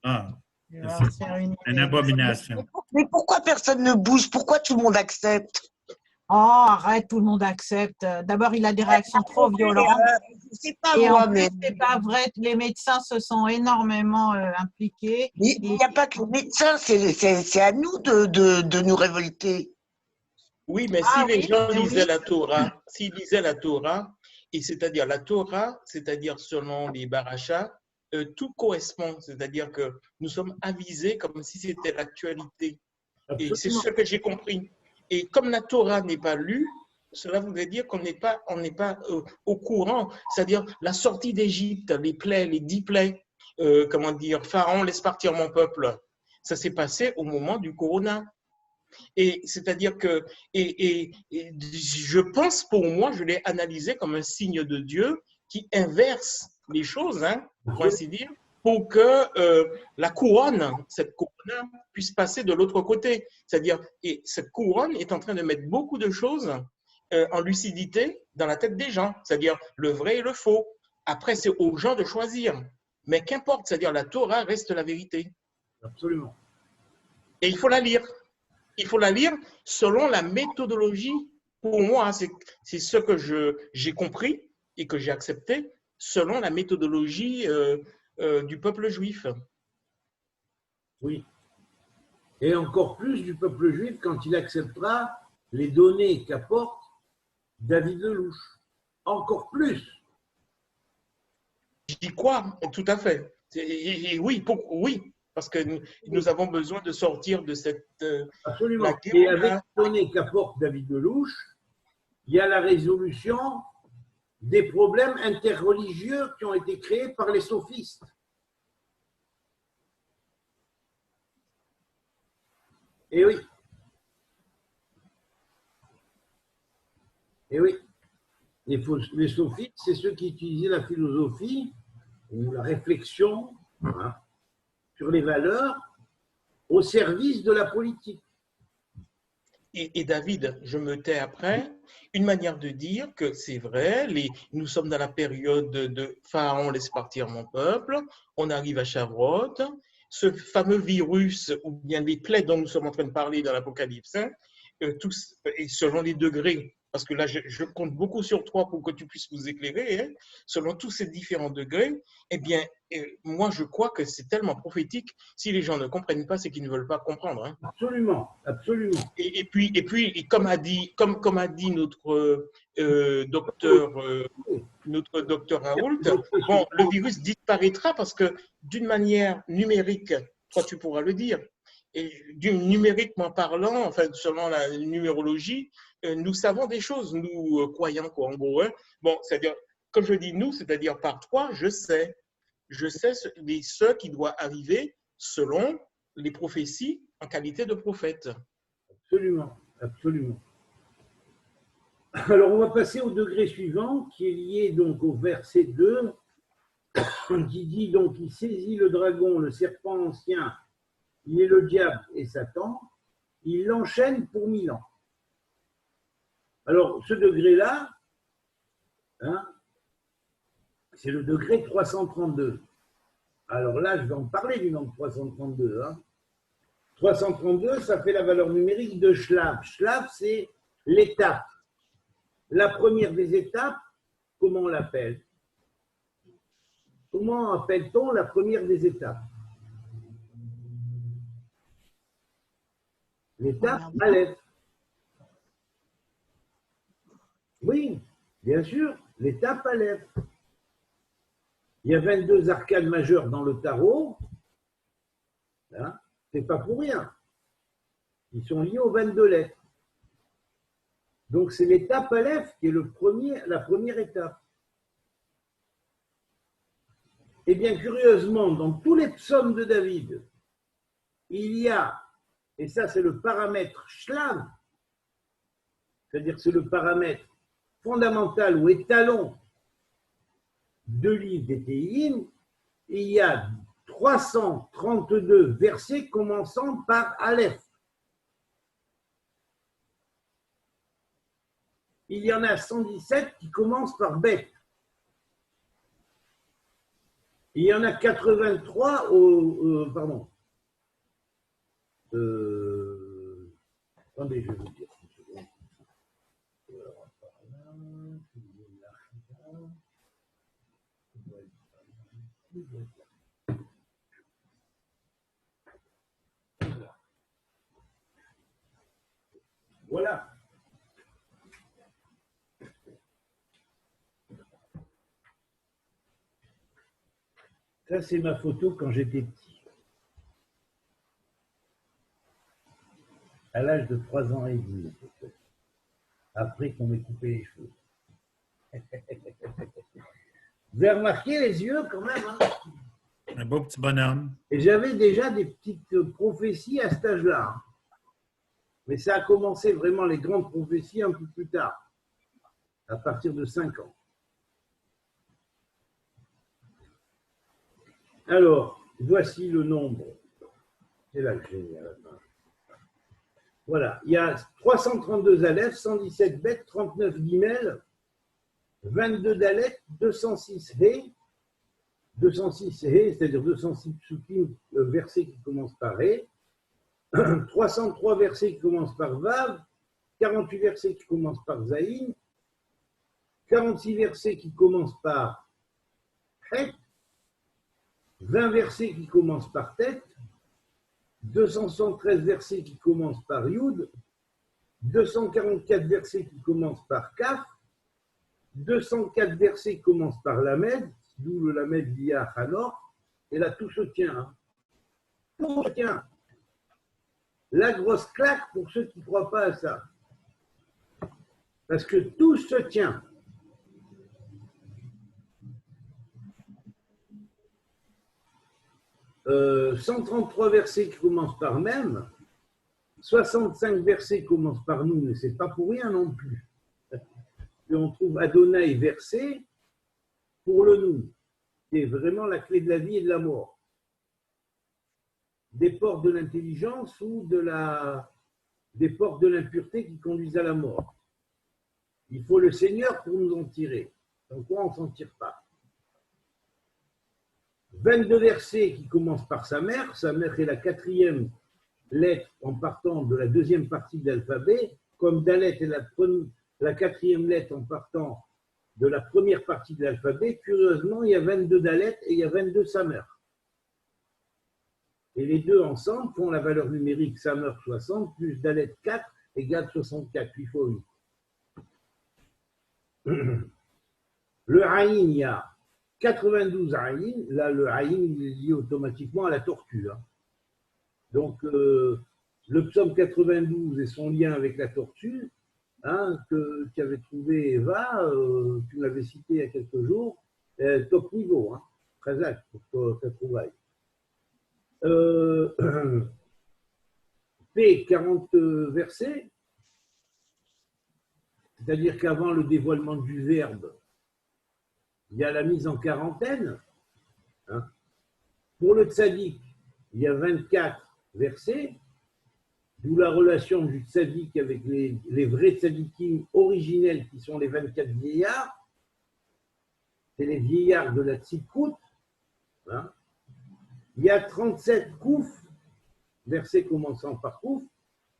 C'est une abomination. Mais pourquoi personne ne bouge? Pourquoi tout le monde accepte? Oh, arrête, tout le monde accepte. D'abord, il a des réactions trop violentes. C'est pas Et moi, en plus, c'est pas vrai. Les médecins se sont énormément impliqués. Il n'y a pas que les médecins, c'est à nous de nous révolter. Oui, mais si les gens lisaient la Torah, s'ils lisaient la Torah, et c'est-à-dire la Torah, c'est-à-dire selon les barachas, tout correspond, c'est-à-dire que nous sommes avisés comme si c'était l'actualité. Et c'est ce que j'ai compris. Et comme la Torah n'est pas lue, cela voudrait dire qu'on n'est pas au courant, c'est-à-dire la sortie d'Égypte, les plaies, les 10 plaies, Pharaon laisse partir mon peuple. Ça s'est passé au moment du corona. Et c'est-à-dire que, je pense pour moi, je l'ai analysé comme un signe de Dieu qui inverse les choses, pour ainsi dire, pour que la couronne, cette couronne, puisse passer de l'autre côté. C'est-à-dire, et cette couronne est en train de mettre beaucoup de choses en lucidité dans la tête des gens, c'est-à-dire le vrai et le faux. Après, c'est aux gens de choisir. Mais qu'importe, c'est-à-dire la Torah reste la vérité. Absolument. Et il faut la lire. Il faut la lire selon la méthodologie. Pour moi, c'est ce que j'ai compris et que j'ai accepté selon la méthodologie du peuple juif. Oui. Et encore plus du peuple juif quand il acceptera les données qu'apporte David Lelouch. Encore plus. J'y crois, tout à fait. Et oui, oui, parce que nous avons besoin de sortir de cette... Absolument. Et avec les données qu'apporte David Delouche, il y a la résolution des problèmes interreligieux qui ont été créés par les sophistes. Et oui. Et oui. Les sophistes, c'est ceux qui utilisaient la philosophie ou la réflexion sur les valeurs au service de la politique. Et David, je me tais après, une manière de dire que c'est vrai, nous sommes dans la période de Pharaon laisse partir mon peuple, on arrive à Chavrot, ce fameux virus ou bien les plaies dont nous sommes en train de parler dans l'Apocalypse, tous, et selon les degrés, parce que là je compte beaucoup sur toi pour que tu puisses nous éclairer, hein, selon tous ces différents degrés, eh bien, moi je crois que c'est tellement prophétique, si les gens ne comprennent pas, c'est qu'ils ne veulent pas comprendre. Hein. Absolument, absolument. Et puis comme a dit notre docteur Raoult, bon, le virus disparaîtra parce que d'une manière numérique, toi tu pourras le dire, et numériquement parlant, enfin selon la numérologie, nous savons des choses, nous croyants quoi, en gros. Hein. Bon, c'est-à-dire, comme je dis nous, c'est-à-dire par toi, je sais ce qui doit arriver selon les prophéties en qualité de prophète. Absolument, absolument. Alors, on va passer au degré suivant, qui est lié donc au verset 2, qui dit donc, il saisit le dragon, le serpent ancien, il est le diable et Satan, il l'enchaîne pour 1000 ans. Alors, ce degré-là, hein, c'est le degré 332. Alors là, je vais en parler du nombre 332. Hein. 332, ça fait la valeur numérique de Shlav. Shlav, c'est l'étape. La première des étapes, comment on l'appelle? Comment appelle-t-on la première des étapes? L'étape Aleph. Oui, bien sûr, l'étape Aleph. Il y a 22 arcanes majeures dans le tarot. Hein, c'est pas pour rien. Ils sont liés aux 22 lettres. Donc, c'est l'étape Aleph qui est la première étape. Et bien, curieusement, dans tous les psaumes de David, il y a, et ça c'est le paramètre Shlav, c'est-à-dire c'est le paramètre fondamental ou étalon de livre des Téhillim, il y a 332 versets commençant par Aleph. Il y en a 117 qui commencent par Bet. Il y en a 83 pardon. Attendez, je vais vous dire. Voilà. Ça, c'est ma photo quand j'étais petit. À l'âge de 3 ans et demi, après qu'on m'ait coupé les cheveux. Vous avez remarqué les yeux quand même, hein? Un beau petit bonhomme. Et j'avais déjà des petites prophéties à cet âge-là. Mais ça a commencé vraiment les grandes prophéties un peu plus tard, à partir de 5 ans. Alors, voici le nombre. C'est là que j'ai mis à la fin. Voilà, il y a 332 Aleph, 117 Bet, 39 Gimel, 22 Dalet, 206 He, 206 He, c'est-à-dire 206 Psukim, versets qui commencent par He, 303 versets qui commencent par Vav, 48 versets qui commencent par Zaïn, 46 versets qui commencent par Het, 20 versets qui commencent par Tête, 273 versets qui commencent par Yud, 244 versets qui commencent par Kaf, 204 versets qui commencent par Lamed, d'où le Lamed Bia Hanor, et là tout se tient. Hein. Tout se tient. La grosse claque pour ceux qui ne croient pas à ça. Parce que tout se tient. « 133 versets qui commencent par même, 65 versets commencent par nous, mais ce n'est pas pour rien non plus. Et on trouve Adonai versé pour le nous, qui est vraiment la clé de la vie et de la mort. Des portes de l'intelligence ou des portes de l'impureté qui conduisent à la mort. Il faut le Seigneur pour nous en tirer. Sans quoi on ne s'en tire pas. 22 versets qui commencent par sa mère. Sa mère est la 4e lettre en partant de la 2e partie de l'alphabet, comme Dalet est la 4e lettre en partant de la 1re partie de l'alphabet. Curieusement, il y a 22 Dalet et il y a 22 Samer. Et les deux ensemble font la valeur numérique Samer 60 plus Dalet 4 égale 64, 8 fois 8. Le Haïn, il y a 92 Haïn. Là, le Haïn, il est lié automatiquement à la tortue. Hein. Donc, le psaume 92 et son lien avec la tortue, hein, qu'avait trouvé Eva, tu l'avais cité il y a quelques jours, top niveau, hein, très acte pour ta trouvaille. P, 40 versets, c'est-à-dire qu'avant le dévoilement du Verbe, il y a la mise en quarantaine. Hein. Pour le tzaddik, il y a 24 versets, d'où la relation du tzaddik avec les vrais tzaddikim originels qui sont les 24 vieillards. C'est les vieillards de la tzidkout. Hein. Il y a 37 kouf, versets commençant par kouf.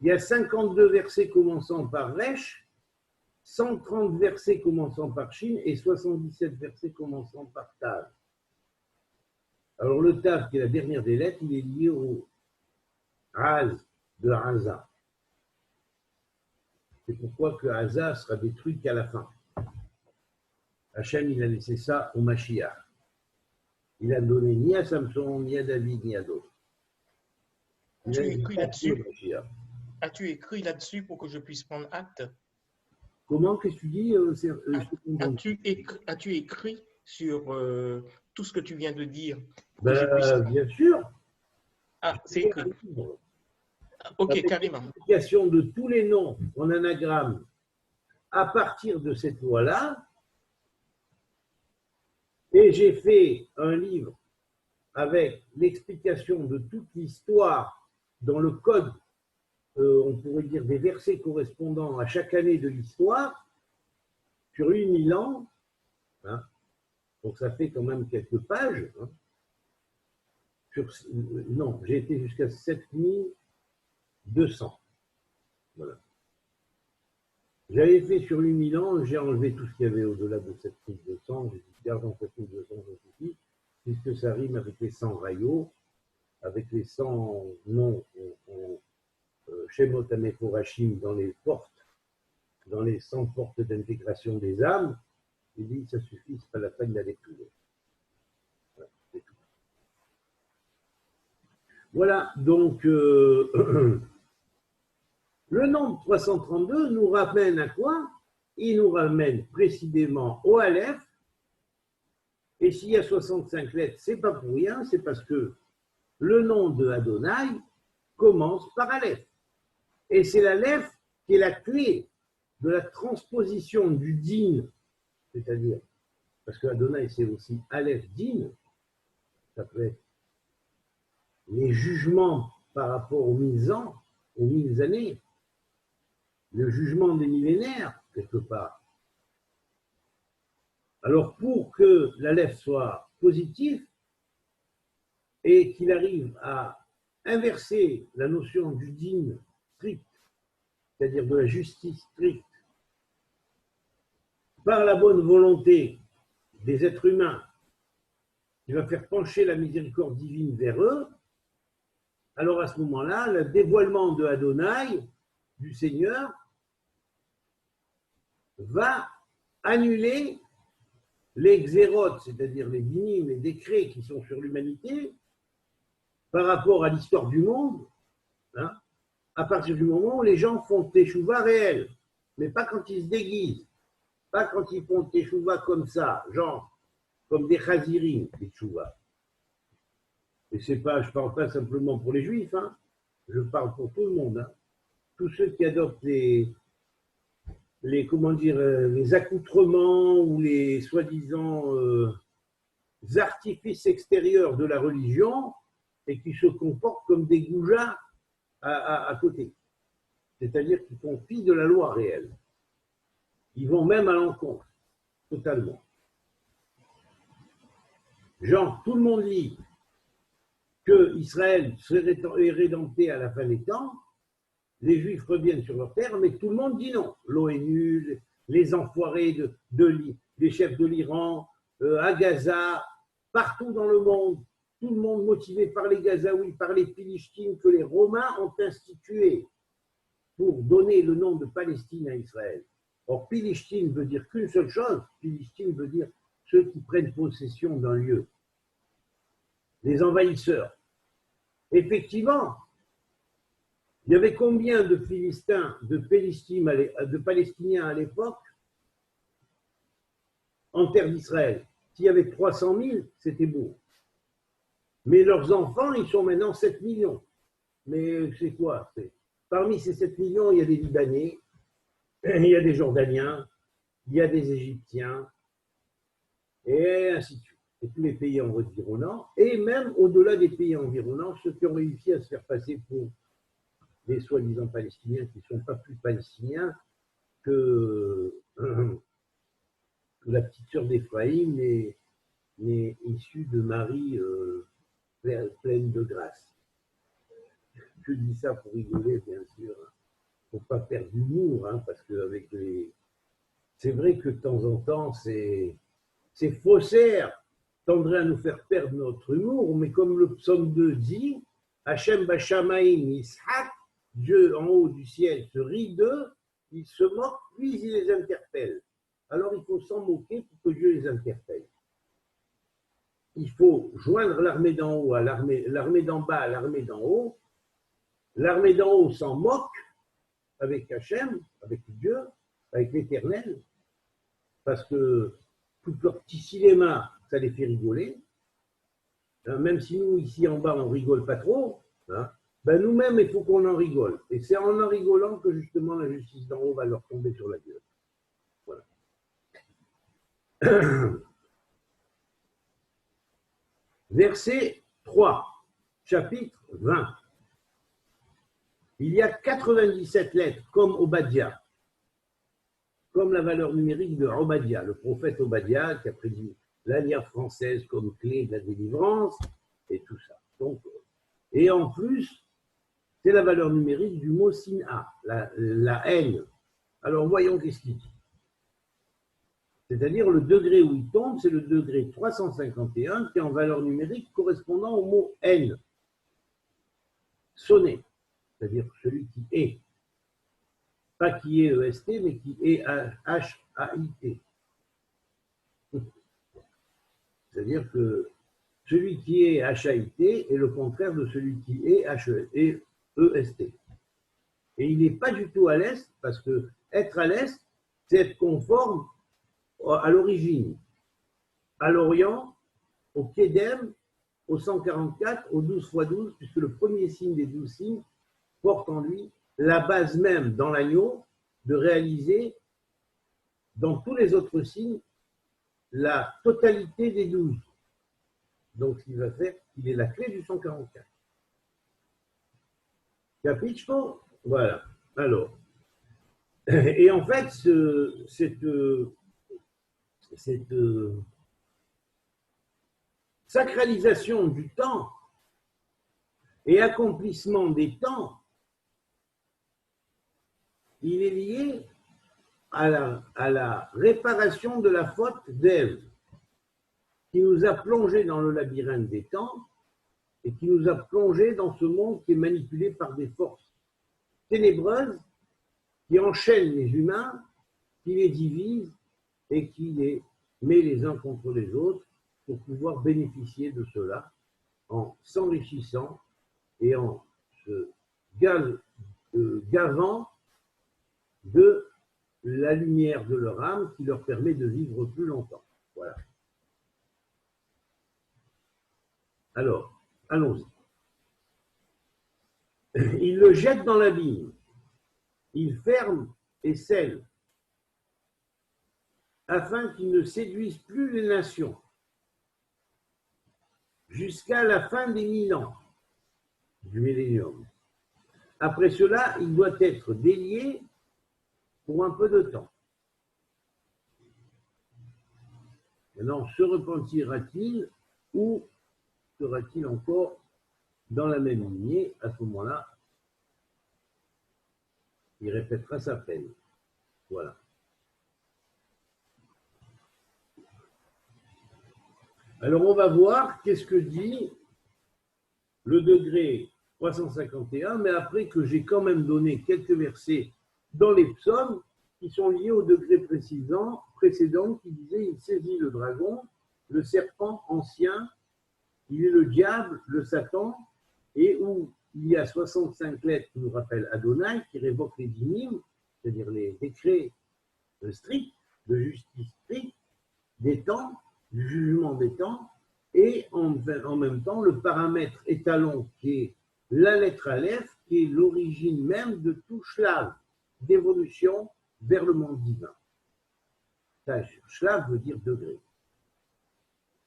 Il y a 52 versets commençant par resh. 130 versets commençant par Shin et 77 versets commençant par Tav. Alors le Tav, qui est la dernière des lettres, il est lié au Raz de Haza. C'est pourquoi que Haza sera détruit qu'à la fin. Hachem, il a laissé ça au Mashiach. Il a donné ni à Samson, ni à David, ni à d'autres. As-tu écrit là-dessus? As-tu écrit là-dessus pour que je puisse prendre acte? Comment, qu'est-ce que tu dis As-tu écrit sur tout ce que tu viens de dire? Bien sûr. Ah, c'est écrit. Ok, carrément. L'application de tous les noms en anagramme à partir de cette loi-là. Et j'ai fait un livre avec l'explication de toute l'histoire dans le code. On pourrait dire des versets correspondant à chaque année de l'histoire, sur 8000 ans, hein, donc ça fait quand même quelques pages. Hein, non, j'ai été jusqu'à 7200. Voilà. J'avais fait sur 8000 ans, j'ai enlevé tout ce qu'il y avait au-delà de 7200, j'ai dit gardons 7200, puisque ça rime avec les 100 rayos, avec les 100 noms Shemot Amephorashim dans les portes, dans les 100 portes d'intégration des âmes, il dit ça suffit, c'est pas la peine d'aller plus loin. Voilà, c'est tout. Voilà, donc le nombre 332 nous ramène à quoi? Il nous ramène précisément au Aleph, et s'il y a 65 lettres, c'est pas pour rien, c'est parce que le nom de Adonai commence par Aleph. Et c'est l'Aleph qui est la clé de la transposition du din, c'est-à-dire, parce que Adonai c'est aussi Aleph din, ça peut être les jugements par rapport aux 1000 ans, aux 1000 années, le jugement des millénaires, quelque part. Alors, pour que l'Aleph soit positif et qu'il arrive à inverser la notion du din strict, c'est-à-dire de la justice stricte, par la bonne volonté des êtres humains, qui va faire pencher la miséricorde divine vers eux, alors à ce moment-là, le dévoilement de Adonai, du Seigneur, va annuler les xérotes, c'est-à-dire les dynimes, les décrets qui sont sur l'humanité, par rapport à l'histoire du monde, hein, à partir du moment où les gens font teshuva réel, mais pas quand ils se déguisent, pas quand ils font teshuva comme ça, genre, comme des chazirim, des teshuva. Et c'est pas, je ne parle pas simplement pour les juifs, hein, je parle pour tout le monde. Hein. Tous ceux qui adoptent comment dire, les accoutrements ou les soi-disant artifices extérieurs de la religion et qui se comportent comme des goujats à côté. C'est-à-dire qu'ils font fi de la loi réelle. Ils vont même à l'encontre, totalement. Genre, tout le monde dit que Israël serait rédempté à la fin des temps, les Juifs reviennent sur leur terre, mais tout le monde dit non. L'ONU, les enfoirés des chefs de l'Iran, à Gaza, partout dans le monde, tout le monde motivé par les Gazaouis, par les Philistines que les Romains ont institués pour donner le nom de Palestine à Israël. Or, Philistine veut dire qu'une seule chose, Philistine veut dire ceux qui prennent possession d'un lieu, les envahisseurs. Effectivement, il y avait combien de Philistins, de Palestiniens à l'époque en terre d'Israël? S'il y avait 300 000, c'était beau. Mais leurs enfants, ils sont maintenant 7 millions. Mais c'est quoi? Parmi ces 7 millions, il y a des Libanais, il y a des Jordaniens, il y a des Égyptiens, et ainsi de suite. Et tous les pays environnants, et même au-delà des pays environnants, ceux qui ont réussi à se faire passer pour des soi-disant palestiniens qui ne sont pas plus palestiniens que la petite sœur d'Éphraïm n'est issue de Marie pleine de grâce. Je dis ça pour rigoler, bien sûr. Il ne faut pas perdre d'humour, hein, parce qu'avec les... C'est vrai que de temps en temps, ces faussaires tendraient à nous faire perdre notre humour, mais comme le psaume 2 dit, Hachem Bashamaim Ishak, Dieu en haut du ciel se rit d'eux, il se moque, puis il les interpelle. Alors il faut s'en moquer pour que Dieu les interpelle. Il faut joindre l'armée d'en haut à l'armée d'en bas à l'armée d'en haut. L'armée d'en haut s'en moque avec Hachem, avec Dieu, avec l'Éternel, parce que tout leur petit cinéma, ça les fait rigoler. Même si nous, ici en bas, on ne rigole pas trop, hein, ben nous-mêmes, il faut qu'on en rigole. Et c'est en rigolant que justement la justice d'en haut va leur tomber sur la gueule. Voilà. Verset 3, chapitre 20. Il y a 97 lettres, comme Obadiah, comme la valeur numérique de Obadiah, le prophète Obadiah qui a prédit l'alliance française comme clé de la délivrance et tout ça. Donc, et en plus, c'est la valeur numérique du mot Sina, la haine. Alors voyons qu'est-ce qu'il dit. C'est-à-dire le degré où il tombe, c'est le degré 351 qui est en valeur numérique correspondant au mot haine. Sonné, c'est-à-dire celui qui est. Pas qui est EST, mais qui est H-A-I-T. C'est-à-dire que celui qui est H-A-I-T est le contraire de celui qui est H-E-S-T. Et il n'est pas du tout à l'est, parce que être à l'est, c'est être conforme à l'origine, à l'Orient, au Kédem, au 144, au 12 x 12, puisque le premier signe des 12 signes porte en lui la base même dans l'agneau de réaliser dans tous les autres signes la totalité des 12. Donc, ce qu'il va faire, il est la clé du 144. Capisco? Voilà. Alors, et en fait, cette sacralisation du temps et accomplissement des temps, il est lié à la réparation de la faute d'Ève, qui nous a plongés dans le labyrinthe des temps et qui nous a plongés dans ce monde qui est manipulé par des forces ténébreuses qui enchaînent les humains, qui les divisent et qui les mais les uns contre les autres, pour pouvoir bénéficier de cela en s'enrichissant et en se gavant de la lumière de leur âme qui leur permet de vivre plus longtemps. Voilà. Alors, allons-y. Il le jette dans l'abîme. Il ferme et scelle afin qu'il ne séduise plus les nations jusqu'à la fin des 1000 ans du millénium. Après cela, il doit être délié pour un peu de temps. Maintenant, se repentira-t-il ou sera-t-il encore dans la même lignée? À ce moment-là, il répétera sa peine. Voilà. Alors, on va voir qu'est-ce que dit le degré 351, mais après que j'ai quand même donné quelques versets dans les psaumes qui sont liés au degré précédent qui disait « Il saisit le dragon, le serpent ancien, il est le diable, le Satan, et où il y a 65 lettres qui nous rappellent Adonai, qui révoquent les dynimes, c'est-à-dire les décrets stricts, de justice stricte, des temps, du jugement des temps, et en même temps le paramètre étalon qui est la lettre Aleph, qui est l'origine même de tout shlav, d'évolution vers le monde divin. Shlav veut dire degré,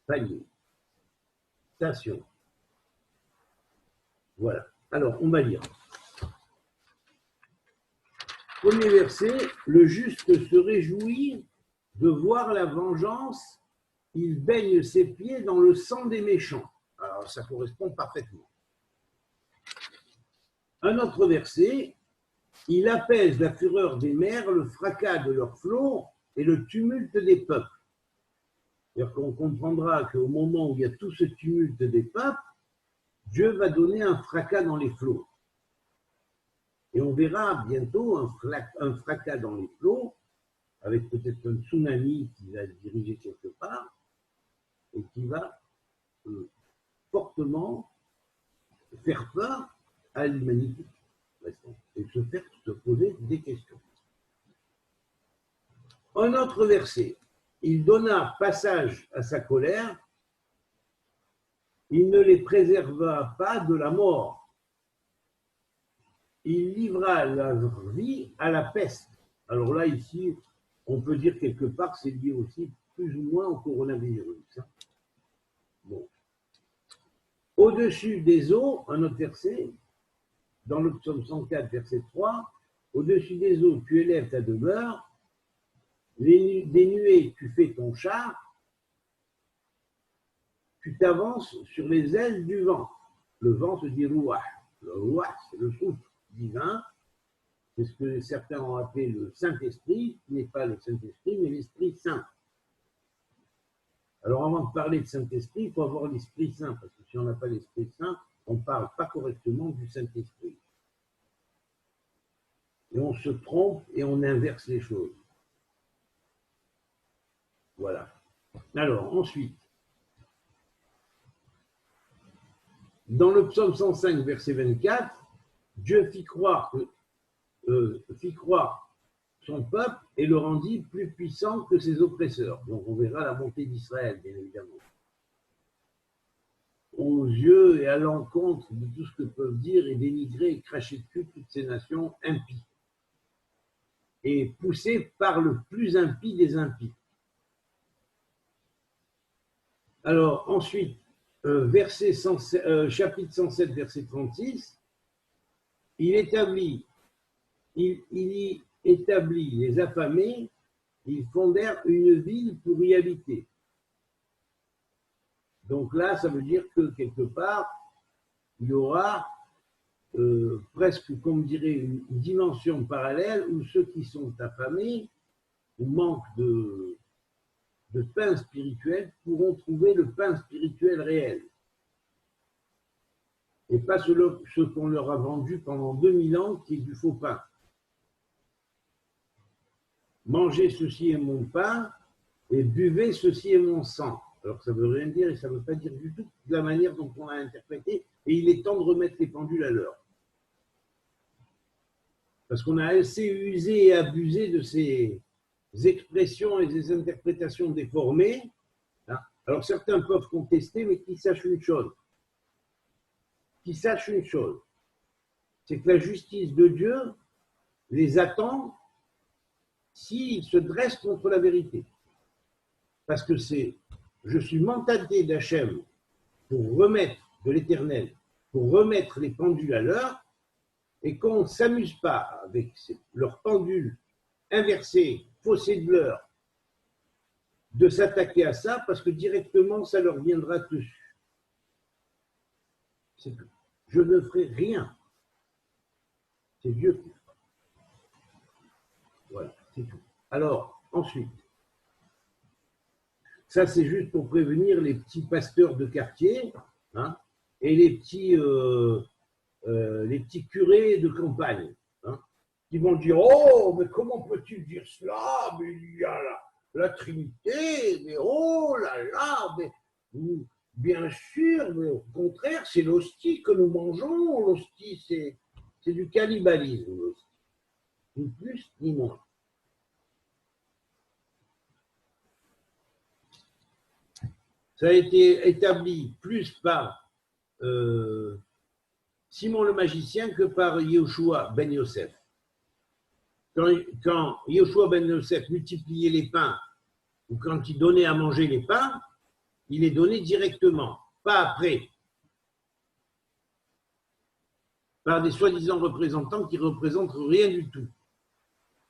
palier, station. Voilà. Alors, on va lire. Premier verset, le juste se réjouit de voir la vengeance, il baigne ses pieds dans le sang des méchants. Alors, ça correspond parfaitement. Un autre verset, il apaise la fureur des mers, le fracas de leurs flots et le tumulte des peuples. C'est-à-dire qu'on comprendra qu'au moment où il y a tout ce tumulte des peuples, Dieu va donner un fracas dans les flots. Et on verra bientôt un fracas dans les flots, avec peut-être un tsunami qui va se diriger quelque part, et qui va fortement faire peur à l'humanité, et se poser des questions. Un autre verset, il donna passage à sa colère, il ne les préserva pas de la mort, il livra leur vie à la peste. Alors là, ici, on peut dire quelque part que c'est lié aussi plus ou moins au coronavirus. Bon. Au-dessus des eaux, un autre verset, dans le psaume 104, verset 3, au-dessus des eaux, tu élèves ta demeure, des nuées, tu fais ton char, tu t'avances sur les ailes du vent. Le vent se dit Ruach. Le Ruach, c'est le souffle divin. C'est ce que certains ont appelé le Saint-Esprit, qui n'est pas le Saint-Esprit, mais l'Esprit Saint. Alors, avant de parler de Saint-Esprit, il faut avoir l'Esprit Saint, parce que si on n'a pas l'Esprit Saint, on ne parle pas correctement du Saint-Esprit. Et on se trompe et on inverse les choses. Voilà. Alors, ensuite, dans le psaume 105, verset 24, Dieu fit croire son peuple et le rendit plus puissant que ses oppresseurs. Donc on verra la montée d'Israël, bien évidemment. Aux yeux et à l'encontre de tout ce que peuvent dire et dénigrer et cracher dessus toutes ces nations impies. Et poussées par le plus impie des impies. Alors ensuite, chapitre 107, verset 36, il y établit les affamés, ils fondèrent une ville pour y habiter. Donc là, ça veut dire que quelque part, il y aura presque, comme dirait, une dimension parallèle où ceux qui sont affamés ou manquent de pain spirituel pourront trouver le pain spirituel réel. Et pas ce qu'on leur a vendu pendant 2000 ans, qui est du faux pain. Mangez ceci est mon pain, et buvez, ceci est mon sang. Alors ça ne veut rien dire et ça ne veut pas dire du tout de la manière dont on l'a interprété. Et il est temps de remettre les pendules à l'heure. Parce qu'on a assez usé et abusé de ces expressions et des interprétations déformées. Alors certains peuvent contester, mais qu'ils sachent une chose. Qu'ils sachent une chose. C'est que la justice de Dieu les attend s'ils se dressent contre la vérité. Parce que je suis mandaté d'Hachem pour remettre de l'Éternel, pour remettre les pendules à l'heure, et qu'on ne s'amuse pas avec leurs pendules inversées, faussées de l'heure, de s'attaquer à ça, parce que directement, ça leur viendra dessus. C'est tout. Je ne ferai rien. C'est Dieu qui fera. Voilà, c'est tout. Alors, ensuite, ça c'est juste pour prévenir les petits pasteurs de quartier, hein, et les petits curés de campagne, hein, qui vont dire « Oh, mais comment peux-tu dire cela? Mais il y a la Trinité, mais oh là là, mais bien sûr, mais au contraire, c'est l'hostie que nous mangeons. L'hostie, c'est du cannibalisme, l'hostie. Ni plus ni moins. » Ça a été établi plus par Simon le magicien que par Yehoshua ben Yosef. Quand Yehoshua ben Yosef multipliait les pains, ou quand il donnait à manger les pains, il les donnait directement, pas après, par des soi-disant représentants qui ne représentent rien du tout,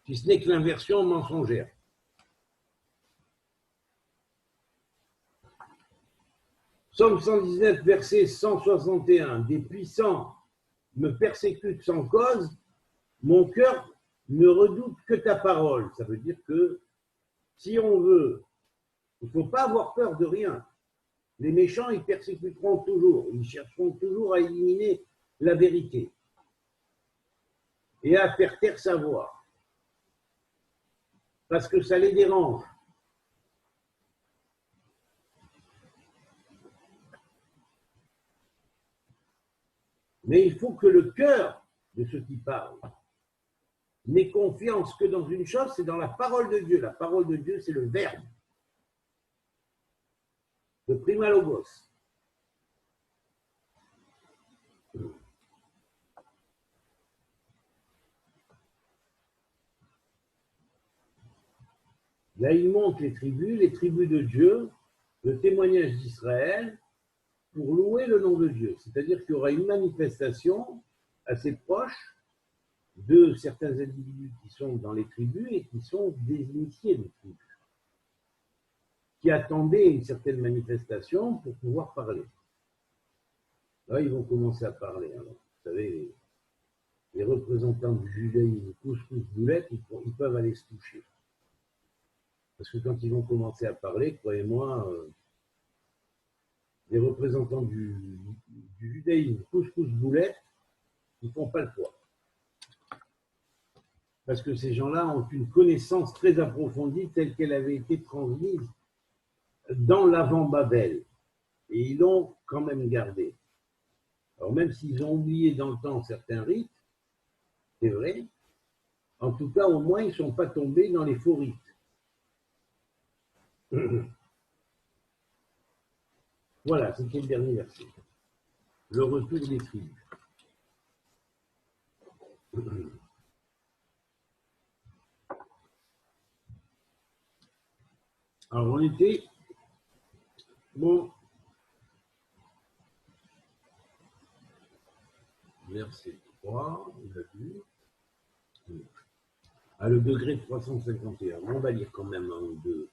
si ce n'est que l'inversion mensongère. Psaume 119, verset 161. Des puissants me persécutent sans cause, mon cœur ne redoute que ta parole. Ça veut dire que si on veut, il ne faut pas avoir peur de rien. Les méchants, ils persécuteront toujours, ils chercheront toujours à éliminer la vérité et à faire taire sa voix, parce que ça les dérange. Mais il faut que le cœur de ceux qui parlent n'ait confiance que dans une chose, c'est dans la parole de Dieu. La parole de Dieu, c'est le Verbe, le prima logos. Là, il montre les tribus de Dieu, le témoignage d'Israël, pour louer le nom de Dieu. C'est-à-dire qu'il y aura une manifestation assez proche de certains individus qui sont dans les tribus et qui sont des initiés des tribus, qui attendaient une certaine manifestation pour pouvoir parler. Là, ils vont commencer à parler. Alors, vous savez, les représentants du judaïsme, couscous, boulette, ils peuvent aller se toucher. Parce que quand ils vont commencer à parler, croyez-moi, les représentants du judaïsme, couscous, boulette, ils ne font pas le poids. Parce que ces gens-là ont une connaissance très approfondie telle qu'elle avait été transmise dans l'avant-Babel. Et ils l'ont quand même gardée. Alors même s'ils ont oublié dans le temps certains rites, c'est vrai, en tout cas, au moins, ils ne sont pas tombés dans les faux rites. Voilà, c'était le dernier verset. Le retour des tribus. Alors, on était, bon, verset 3, on l'a vu, à le degré de 351. On va lire quand même un ou deux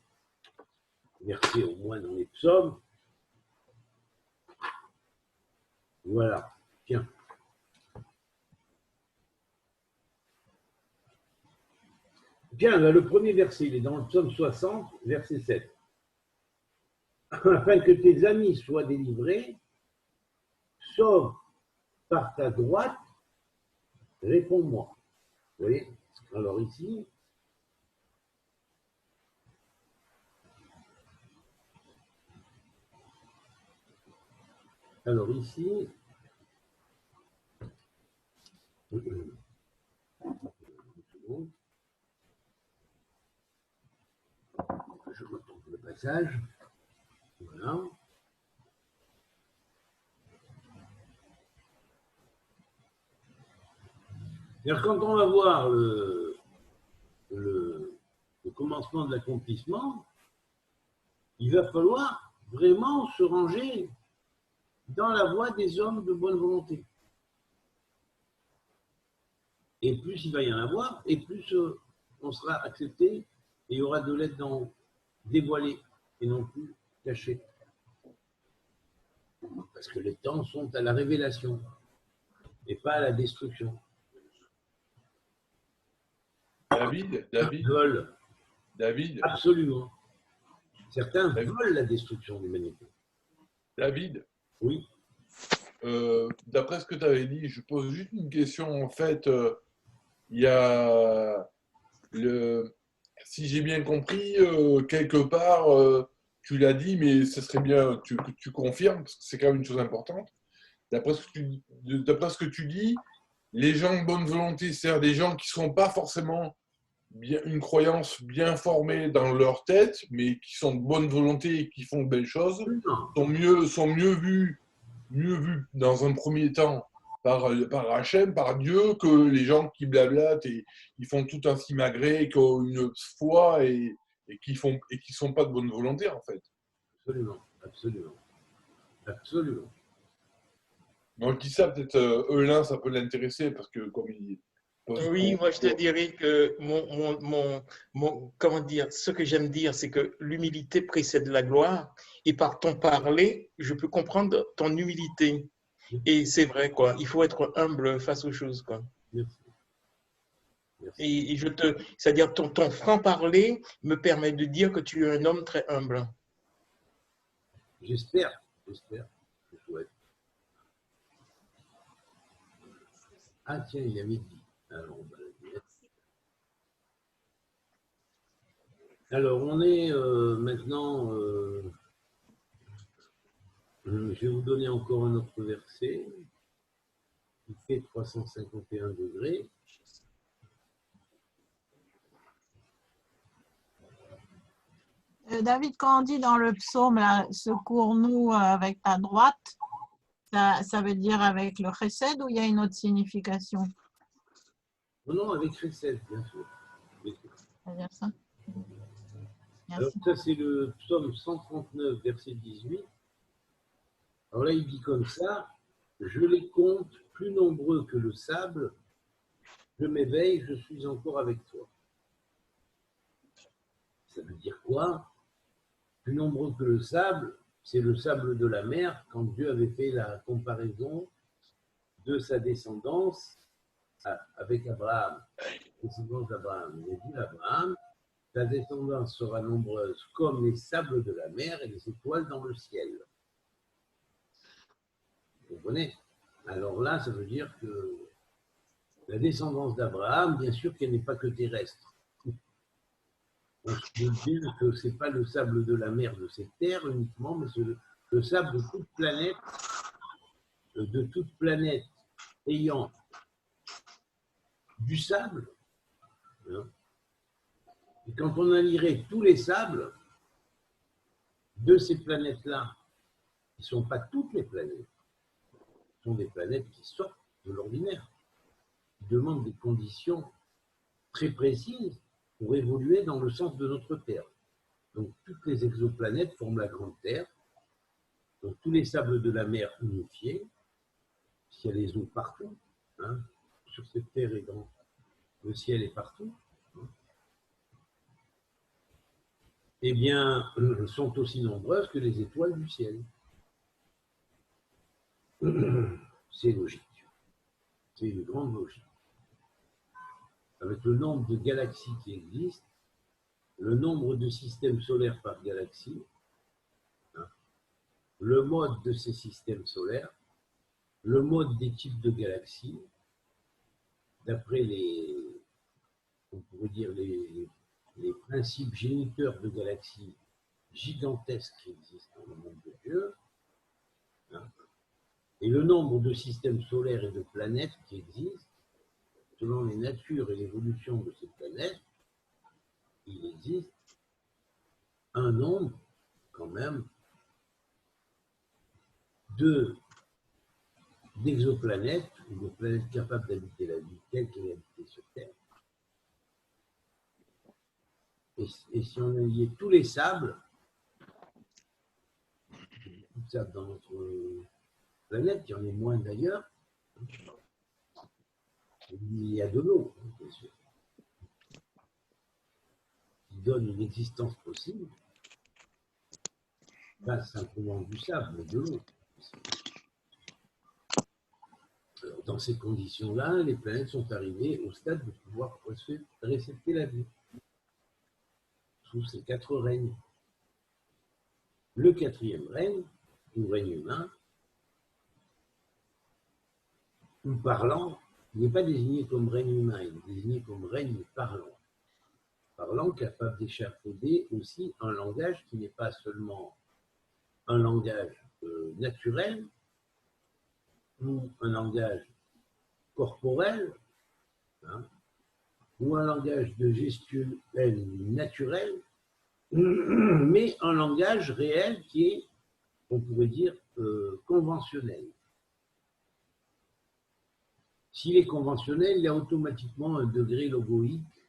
versets au moins dans les psaumes. Voilà, tiens. Tiens, là, le premier verset, il est dans le psaume 60, verset 7. Afin que tes amis soient délivrés, sauve par ta droite, réponds-moi. Vous voyez? Alors ici, Alors ici, je retrouve le passage. Voilà. Quand on va voir le commencement de l'accomplissement, il va falloir vraiment se ranger dans la voie des hommes de bonne volonté. Et plus il va y en avoir, et plus on sera accepté, et il y aura de l'aide dévoilée et non plus cachée. Parce que les temps sont à la révélation et pas à la destruction. David, Veulent David, absolument. Certains David. veulent la destruction de l'humanité. David, Oui. d'après ce que tu avais dit, je pose juste une question. En fait, il y a si j'ai bien compris, quelque part, tu l'as dit, mais ce serait bien que tu confirmes, parce que c'est quand même une chose importante. D'après ce que tu dis, les gens de bonne volonté, c'est-à-dire des gens qui ne sont pas forcément une croyance bien formée dans leur tête, mais qui sont de bonne volonté et qui font de belles choses, sont mieux vus dans un premier temps par Hachem, par Dieu, que les gens qui blablatent et ils font tout un simagré, qui ont une foi et qui sont pas de bonne volonté en fait. Absolument, absolument, absolument. Donc je dis ça, peut-être Eulin, ça peut l'intéresser parce que comme il Oui, moi je te dirais que comment dire, ce que j'aime dire, c'est que l'humilité précède la gloire et par ton parler, je peux comprendre ton humilité. Et c'est vrai, quoi. Il faut être humble face aux choses, quoi. Merci. Merci. Et c'est-à-dire ton franc-parler me permet de dire que tu es un homme très humble. J'espère, je souhaite. Ah tiens, il avait dit. Alors, on va le dire. Alors on est maintenant, je vais vous donner encore un autre verset qui fait 351 degrés. David, quand on dit dans le psaume, là, secours-nous avec ta droite, ça veut dire avec le chesed ou il y a une autre signification? Non, avec chesed, bien sûr. Ça veut dire ça? Alors Merci. ça c'est le psaume 139, verset 18. Alors là il dit comme ça, je les compte plus nombreux que le sable, je m'éveille, je suis encore avec toi. Ça veut dire quoi? Plus nombreux que le sable, c'est le sable de la mer, quand Dieu avait fait la comparaison de sa descendance avec Abraham. Descendance d'Abraham. Il a dit à Abraham, ta descendance sera nombreuse comme les sables de la mer et les étoiles dans le ciel. Vous comprenez? Alors là, ça veut dire que la descendance d'Abraham, bien sûr qu'elle n'est pas que terrestre. On se dit bien que ce n'est pas le sable de la mer de cette terre uniquement, mais c'est le sable de toute planète ayant du sable. Hein. Et quand on allierait tous les sables de ces planètes-là, qui ne sont pas toutes les planètes, ce sont des planètes qui sortent de l'ordinaire, qui demandent des conditions très précises pour évoluer dans le sens de notre Terre. Donc toutes les exoplanètes forment la grande Terre. Donc tous les sables de la mer unifiés, s'il y a les eaux partout, hein, sur cette Terre et dans le ciel et partout, hein, eh bien, sont aussi nombreuses que les étoiles du ciel. C'est logique. C'est une grande logique. Avec le nombre de galaxies qui existent, le nombre de systèmes solaires par galaxie, hein, le mode de ces systèmes solaires, le mode des types de galaxies, d'après on pourrait dire les principes géniteurs de galaxies gigantesques qui existent dans le monde de Dieu, hein, Et le nombre de systèmes solaires et de planètes qui existent, selon les natures et l'évolution de ces planètes, il existe un nombre, quand même, d'exoplanètes ou de planètes capables d'habiter la vie telle qu'elle est habitée sur Terre. Et si on alliait tous les sables, tout ça dans notre planète, il y en a moins d'ailleurs, il y a de l'eau, bien sûr, qui donne une existence possible, pas simplement du sable, mais de l'eau. Dans ces conditions-là, les planètes sont arrivées au stade de pouvoir récepter la vie sous ces 4 règnes. Le 4e règne, ou règne humain, ou parlant, il n'est pas désigné comme règne humain, il est désigné comme règne parlant. Parlant capable d'échafauder aussi un langage qui n'est pas seulement un langage naturel, ou un langage corporel, hein, ou un langage de gestuel naturel, mais un langage réel qui est, on pourrait dire, conventionnel. S'il est conventionnel, il y a automatiquement un degré logoïque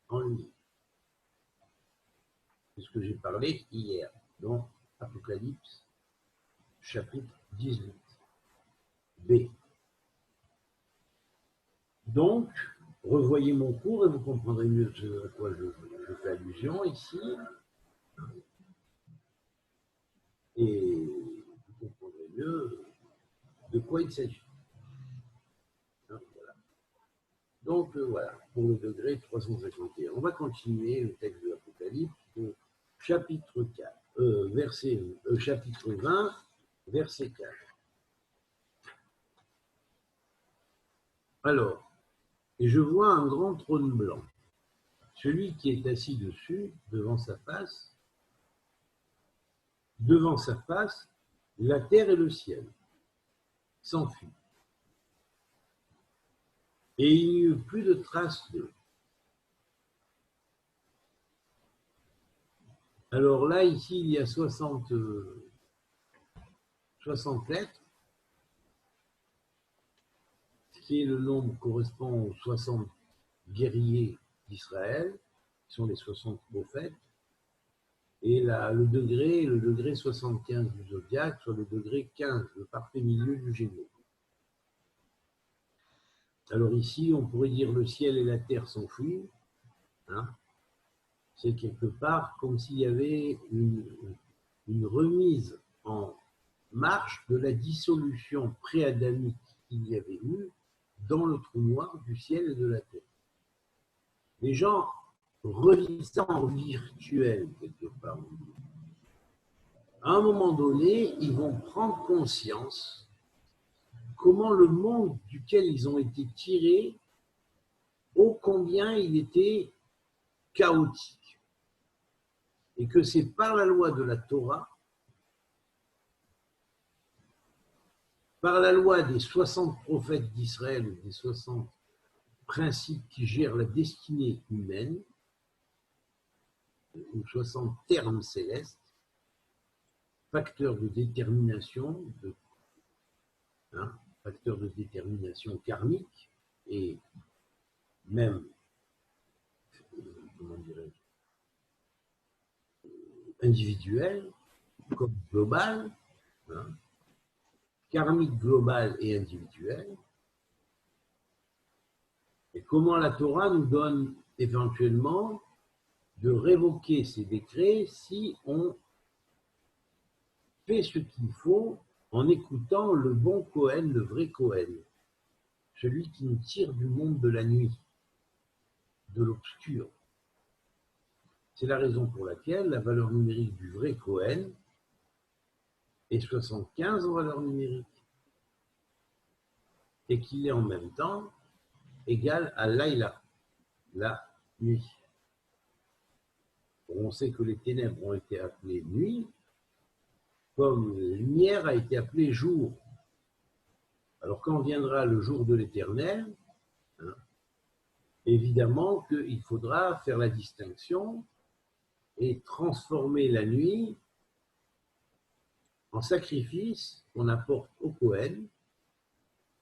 en lui. C'est ce que j'ai parlé hier, dans Apocalypse, chapitre 18, B. Donc, revoyez mon cours et vous comprendrez mieux à quoi je fais allusion ici. Et vous comprendrez mieux de quoi il s'agit. Voilà. Donc, voilà, pour le degré 351. On va continuer le texte de l'Apocalypse au chapitre 4, chapitre 20, verset 4. Alors, et je vois un grand trône blanc. Celui qui est assis dessus, devant sa face, la terre et le ciel s'enfuient. Et il n'y eut plus de traces d'eux. Alors là, ici, il y a 60 lettres, ce qui est le nombre correspond aux 60 guerriers d'Israël, qui sont les 60 prophètes, et le degré 75 du zodiaque, soit le degré 15, le parfait milieu du Gémeaux. Alors ici, on pourrait dire le ciel et la terre s'enfuient. Hein. C'est quelque part comme s'il y avait une remise en marche de la dissolution pré-adamique qu'il y avait eu dans le trou noir du ciel et de la terre. Les gens revivent ça en virtuel, quelque part. À un moment donné, ils vont prendre conscience comment le monde duquel ils ont été tirés, ô combien il était chaotique. Et que c'est par la loi de la Torah, par la loi des 60 prophètes d'Israël, ou des 60 principes qui gèrent la destinée humaine, ou 60 termes célestes, facteurs de détermination, facteurs de détermination karmique, et même, comment dirais-je, individuel, comme global, karmique global et individuel. Et comment la Torah nous donne éventuellement de révoquer ces décrets si on fait ce qu'il faut en écoutant le bon Cohen, le vrai Cohen, celui qui nous tire du monde de la nuit, de l'obscur. C'est la raison pour laquelle la valeur numérique du vrai Cohen est 75 en valeur numérique et qu'il est en même temps égal à Laïla, la nuit. On sait que les ténèbres ont été appelées nuit, comme la lumière a été appelée jour. Alors quand viendra le jour de l'Éternel, hein, évidemment qu'il faudra faire la distinction et transformer la nuit en sacrifice qu'on apporte au Kohen,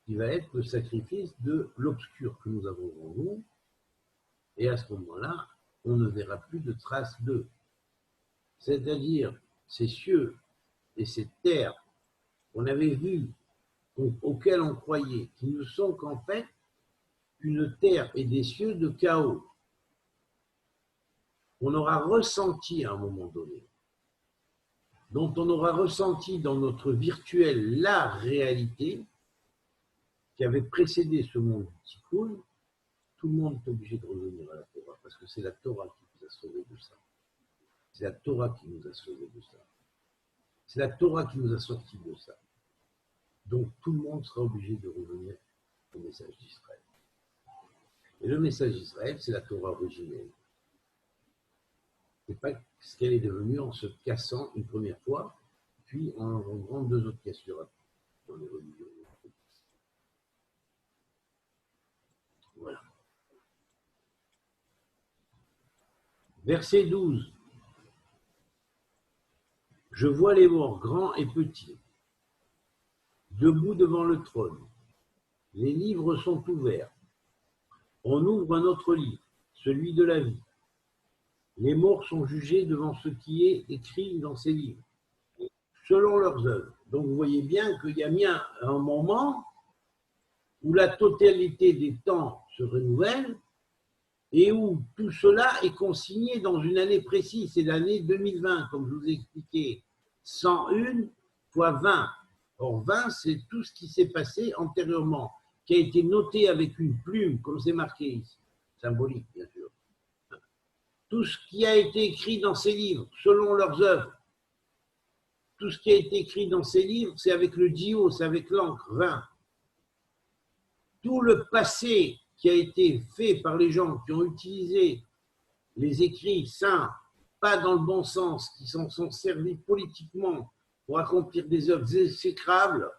qui va être le sacrifice de l'obscur que nous avons en nous. Et à ce moment-là, on ne verra plus de traces d'eux. C'est-à-dire ces cieux et ces terres qu'on avait vus, auxquels on croyait, qui ne sont qu'en fait une terre et des cieux de chaos, qu'on aura ressenti à un moment donné, dont on aura ressenti dans notre virtuel la réalité qui avait précédé ce monde du Tikkun. Tout le monde est obligé de revenir à la Torah, parce que c'est la Torah qui nous a sauvés de ça. C'est la Torah qui nous a sauvés de ça. C'est la Torah qui nous a sortis de ça. Donc tout le monde sera obligé de revenir au message d'Israël. Et le message d'Israël, c'est la Torah originelle. Ce n'est pas ce qu'elle est devenue en se cassant une première fois, puis en engendrant deux autres cassures dans les religions. Voilà. Verset 12. Je vois les morts grands et petits, debout devant le trône. Les livres sont ouverts. On ouvre un autre livre, celui de la vie. Les morts sont jugés devant ce qui est écrit dans ces livres, selon leurs œuvres. Donc vous voyez bien qu'il y a bien un moment où la totalité des temps se renouvelle et où tout cela est consigné dans une année précise. C'est l'année 2020, comme je vous ai expliqué. 101 fois 20. Or 20, c'est tout ce qui s'est passé antérieurement, qui a été noté avec une plume, comme c'est marqué ici, symbolique bien sûr. Tout ce qui a été écrit dans ces livres, selon leurs œuvres, tout ce qui a été écrit dans ces livres, c'est avec le diyo, c'est avec l'encre, 20. Tout le passé qui a été fait par les gens qui ont utilisé les écrits saints, pas dans le bon sens, qui s'en sont servis politiquement pour accomplir des œuvres exécrables,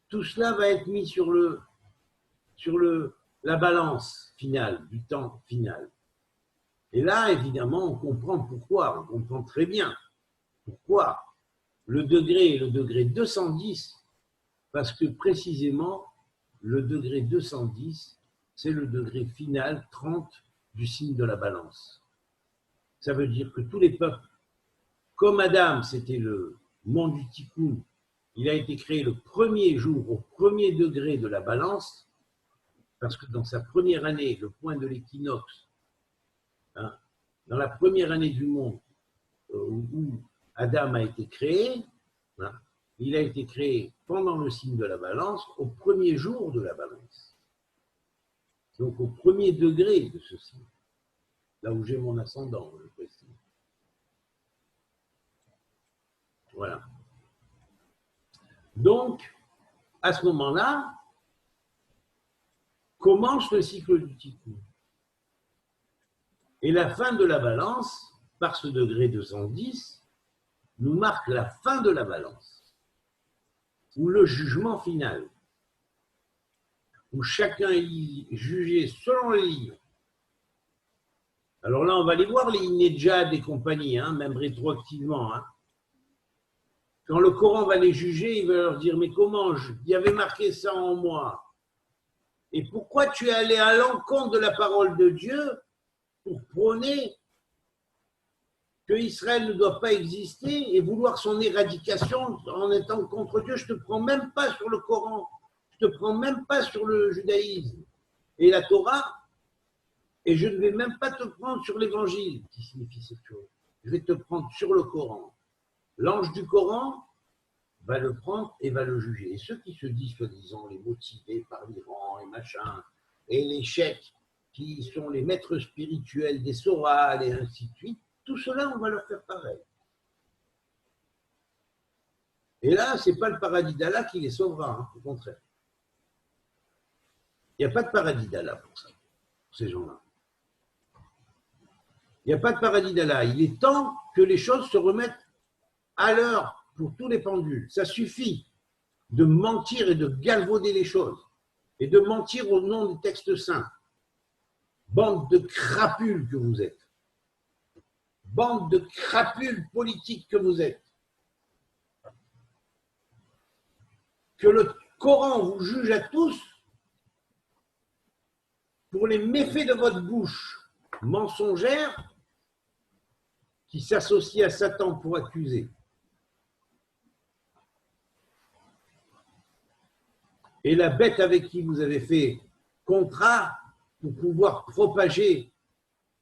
tout cela va être mis sur la balance finale, du temps final. Et là, évidemment, on comprend pourquoi, on comprend très bien pourquoi le degré est le degré 210, parce que précisément, le degré 210, c'est le degré final 30 du signe de la balance. Ça veut dire que tous les peuples, comme Adam, c'était le monde du Tikkun, il a été créé le premier jour, au premier degré de la balance, parce que dans sa première année, le point de l'équinoxe, hein, dans la première année du monde où Adam a été créé, hein, il a été créé pendant le signe de la balance, au premier jour de la balance. Donc au premier degré de ce signe, là où j'ai mon ascendant, je précise. Voilà. Donc, à ce moment-là, commence le cycle du Tikkun. Et la fin de la balance, par ce degré 210, nous marque la fin de la balance, ou le jugement final, où chacun est jugé selon les livres. Alors là, on va aller voir les Inedjad et compagnie, hein, même rétroactivement. Hein. Quand le Coran va les juger, il va leur dire « Mais comment il y avait marqué ça en moi? Et pourquoi tu es allé à l'encontre de la parole de Dieu pour prôner que Israël ne doit pas exister et vouloir son éradication en étant contre Dieu? Je ne te prends même pas sur le Coran, je ne te prends même pas sur le judaïsme et la Torah, et je ne vais même pas te prendre sur l'évangile, qui signifie cette chose. Je vais te prendre sur le Coran. L'ange du Coran va le prendre et va le juger. Et ceux qui se disent, soi-disant, les motivés par l'Iran et machin, et les cheikhs qui sont les maîtres spirituels des Soral et ainsi de suite, tout cela, on va leur faire pareil. Et là, ce n'est pas le paradis d'Allah qui les sauvera, hein, au contraire. Il n'y a pas de paradis d'Allah pour ça, pour ces gens-là. Il n'y a pas de paradis d'Allah. Il est temps que les choses se remettent à l'heure pour tous les pendules. Ça suffit. de mentir et de galvauder les choses, et de mentir au nom des textes saints. Bande de crapules que vous êtes. Bande de crapules politiques que vous êtes. Que le Coran vous juge à tous pour les méfaits de votre bouche mensongère qui s'associe à Satan pour accuser. Et la bête avec qui vous avez fait contrat pour pouvoir propager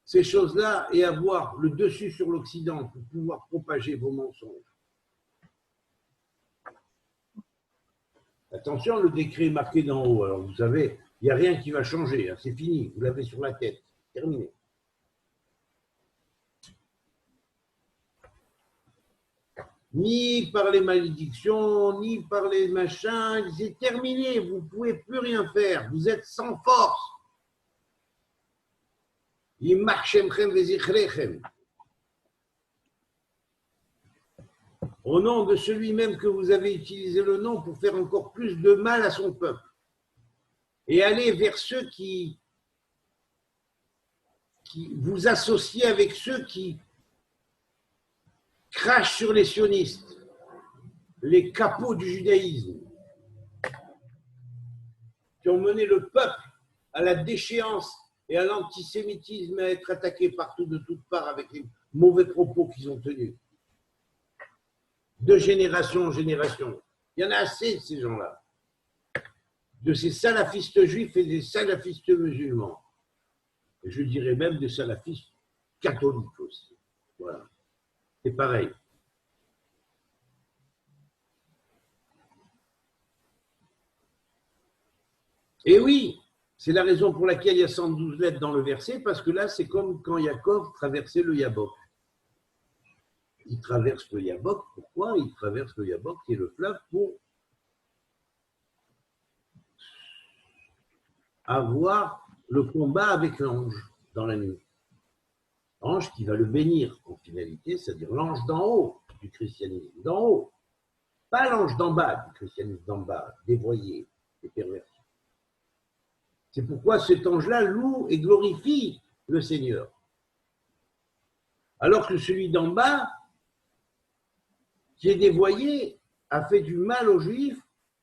ces choses-là et avoir le dessus sur l'Occident pour pouvoir propager vos mensonges. Attention, le décret est marqué d'en haut. Alors vous savez, il n'y a rien qui va changer. Hein, c'est fini, vous l'avez sur la tête. Terminé. Ni par les malédictions, ni par les machins. C'est terminé, vous ne pouvez plus rien faire. Vous êtes sans force. Au nom de celui même que vous avez utilisé le nom pour faire encore plus de mal à son peuple. Et aller vers ceux qui vous associez avec ceux qui crachent sur les sionistes, les capots du judaïsme, qui ont mené le peuple à la déchéance et à l'antisémitisme, à être attaqué partout de toutes parts avec les mauvais propos qu'ils ont tenus. De génération en génération. Il y en a assez de ces gens-là. De ces salafistes juifs et des salafistes musulmans. Et je dirais même des salafistes catholiques aussi. Voilà. C'est pareil. Et oui, c'est la raison pour laquelle il y a 112 lettres dans le verset, parce que là, c'est comme quand Yaakov traversait le Yabok. Il traverse le Yabok. Pourquoi il traverse le Yabok, qui est le fleuve, pour avoir le combat avec l'ange dans la nuit. L'ange qui va le bénir en finalité, c'est-à-dire l'ange d'en haut du christianisme, d'en haut. Pas l'ange d'en bas du christianisme, d'en bas, dévoyé et perverti. C'est pourquoi cet ange-là loue et glorifie le Seigneur. Alors que celui d'en bas, qui est dévoyé, a fait du mal aux Juifs,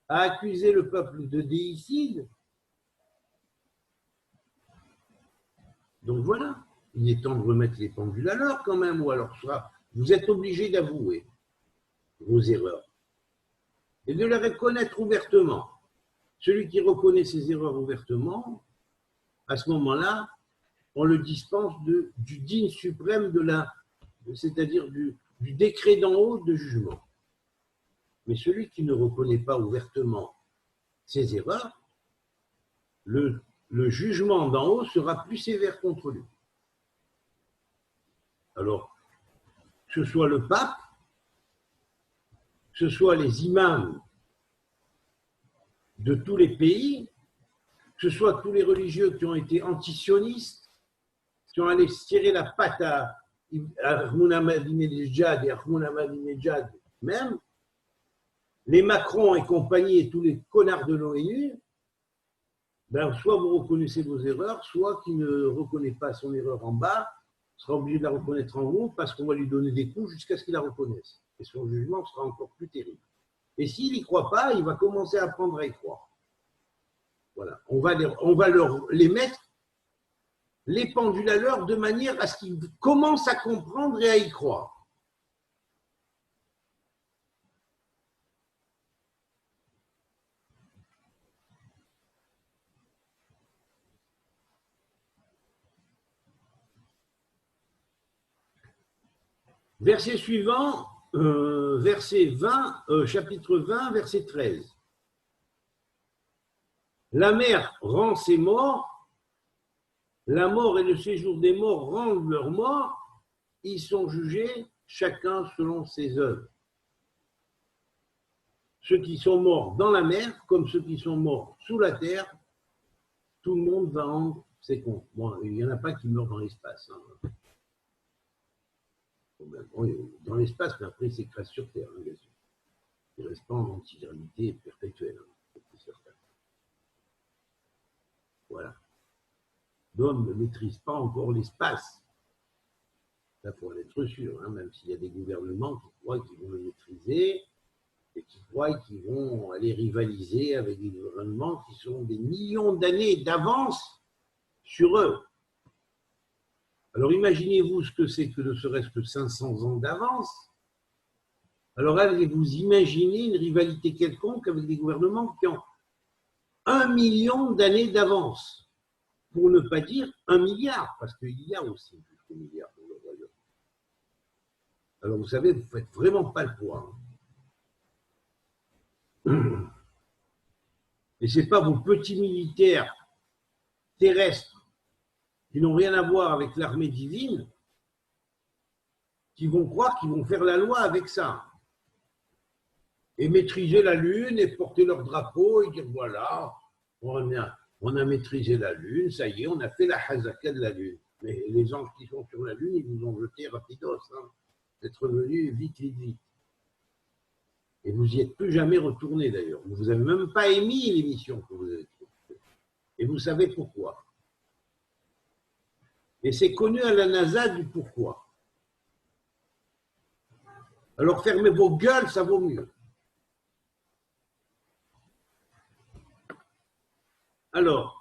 a accusé le peuple de déicide. Donc voilà, il est temps de remettre les pendules à l'heure quand même, ou alors soit vous êtes obligés d'avouer vos erreurs et de les reconnaître ouvertement. Celui qui reconnaît ses erreurs ouvertement, à ce moment-là, on le dispense du digne suprême c'est-à-dire du décret d'en haut de jugement. Mais celui qui ne reconnaît pas ouvertement ses erreurs, le jugement d'en haut sera plus sévère contre lui. Alors, que ce soit le pape, que ce soit les imams de tous les pays, que ce soit tous les religieux qui ont été antisionistes, qui ont allé se tirer la patte à Ahmed Ahmadinejad et Ahmed Ahmadinejad même, les Macron et compagnie et tous les connards de l'ONU, ben, soit vous reconnaissez vos erreurs, soit qui ne reconnaît pas son erreur en bas, sera obligé de la reconnaître en haut parce qu'on va lui donner des coups jusqu'à ce qu'il la reconnaisse. Et son jugement sera encore plus terrible. Et s'il n'y croit pas, il va commencer à apprendre à y croire. Voilà. On va les mettre les pendules à l'heure de manière à ce qu'ils commencent à comprendre et à y croire. Verset suivant, verset 20, chapitre 20, verset 13. La mer rend ses morts, la mort et le séjour des morts rendent leurs morts, ils sont jugés chacun selon ses œuvres. Ceux qui sont morts dans la mer, comme ceux qui sont morts sous la terre, tout le monde va rendre ses comptes. Bon, il n'y en a pas qui meurent dans l'espace. Hein. Bon, dans l'espace, mais après, il s'écrase sur terre, hein, bien sûr. Il ne reste pas en antigravité perpétuelle, hein, c'est certain. Voilà. L'homme ne maîtrise pas encore l'espace. Ça, il faut en être sûr, hein, même s'il y a des gouvernements qui croient qu'ils vont le maîtriser et qui croient qu'ils vont aller rivaliser avec des gouvernements qui sont des millions d'années d'avance sur eux. Alors imaginez-vous ce que c'est que ne serait-ce que 500 ans d'avance. Alors vous imaginez une rivalité quelconque avec des gouvernements qui ont 1 million d'années d'avance, pour ne pas dire 1 milliard, parce qu'il y a aussi plus de milliards dans le royaume. Alors vous savez, vous ne faites vraiment pas le poids. Hein. Et ce n'est pas vos petits militaires terrestres qui n'ont rien à voir avec l'armée divine qui vont croire qu'ils vont faire la loi avec ça. Et maîtriser la Lune et porter leur drapeau et dire voilà, on a maîtrisé la Lune, ça y est, on a fait la hazaka de la Lune. Mais les anges qui sont sur la Lune, ils vous ont jeté rapidos. Hein. Vous êtes revenus vite, vite, vite. Et vous n'y êtes plus jamais retourné d'ailleurs. Vous n'avez même pas émis l'émission que vous avez trouvée. Et vous savez pourquoi. Et c'est connu à la NASA du pourquoi. Alors fermez vos gueules, ça vaut mieux. Alors,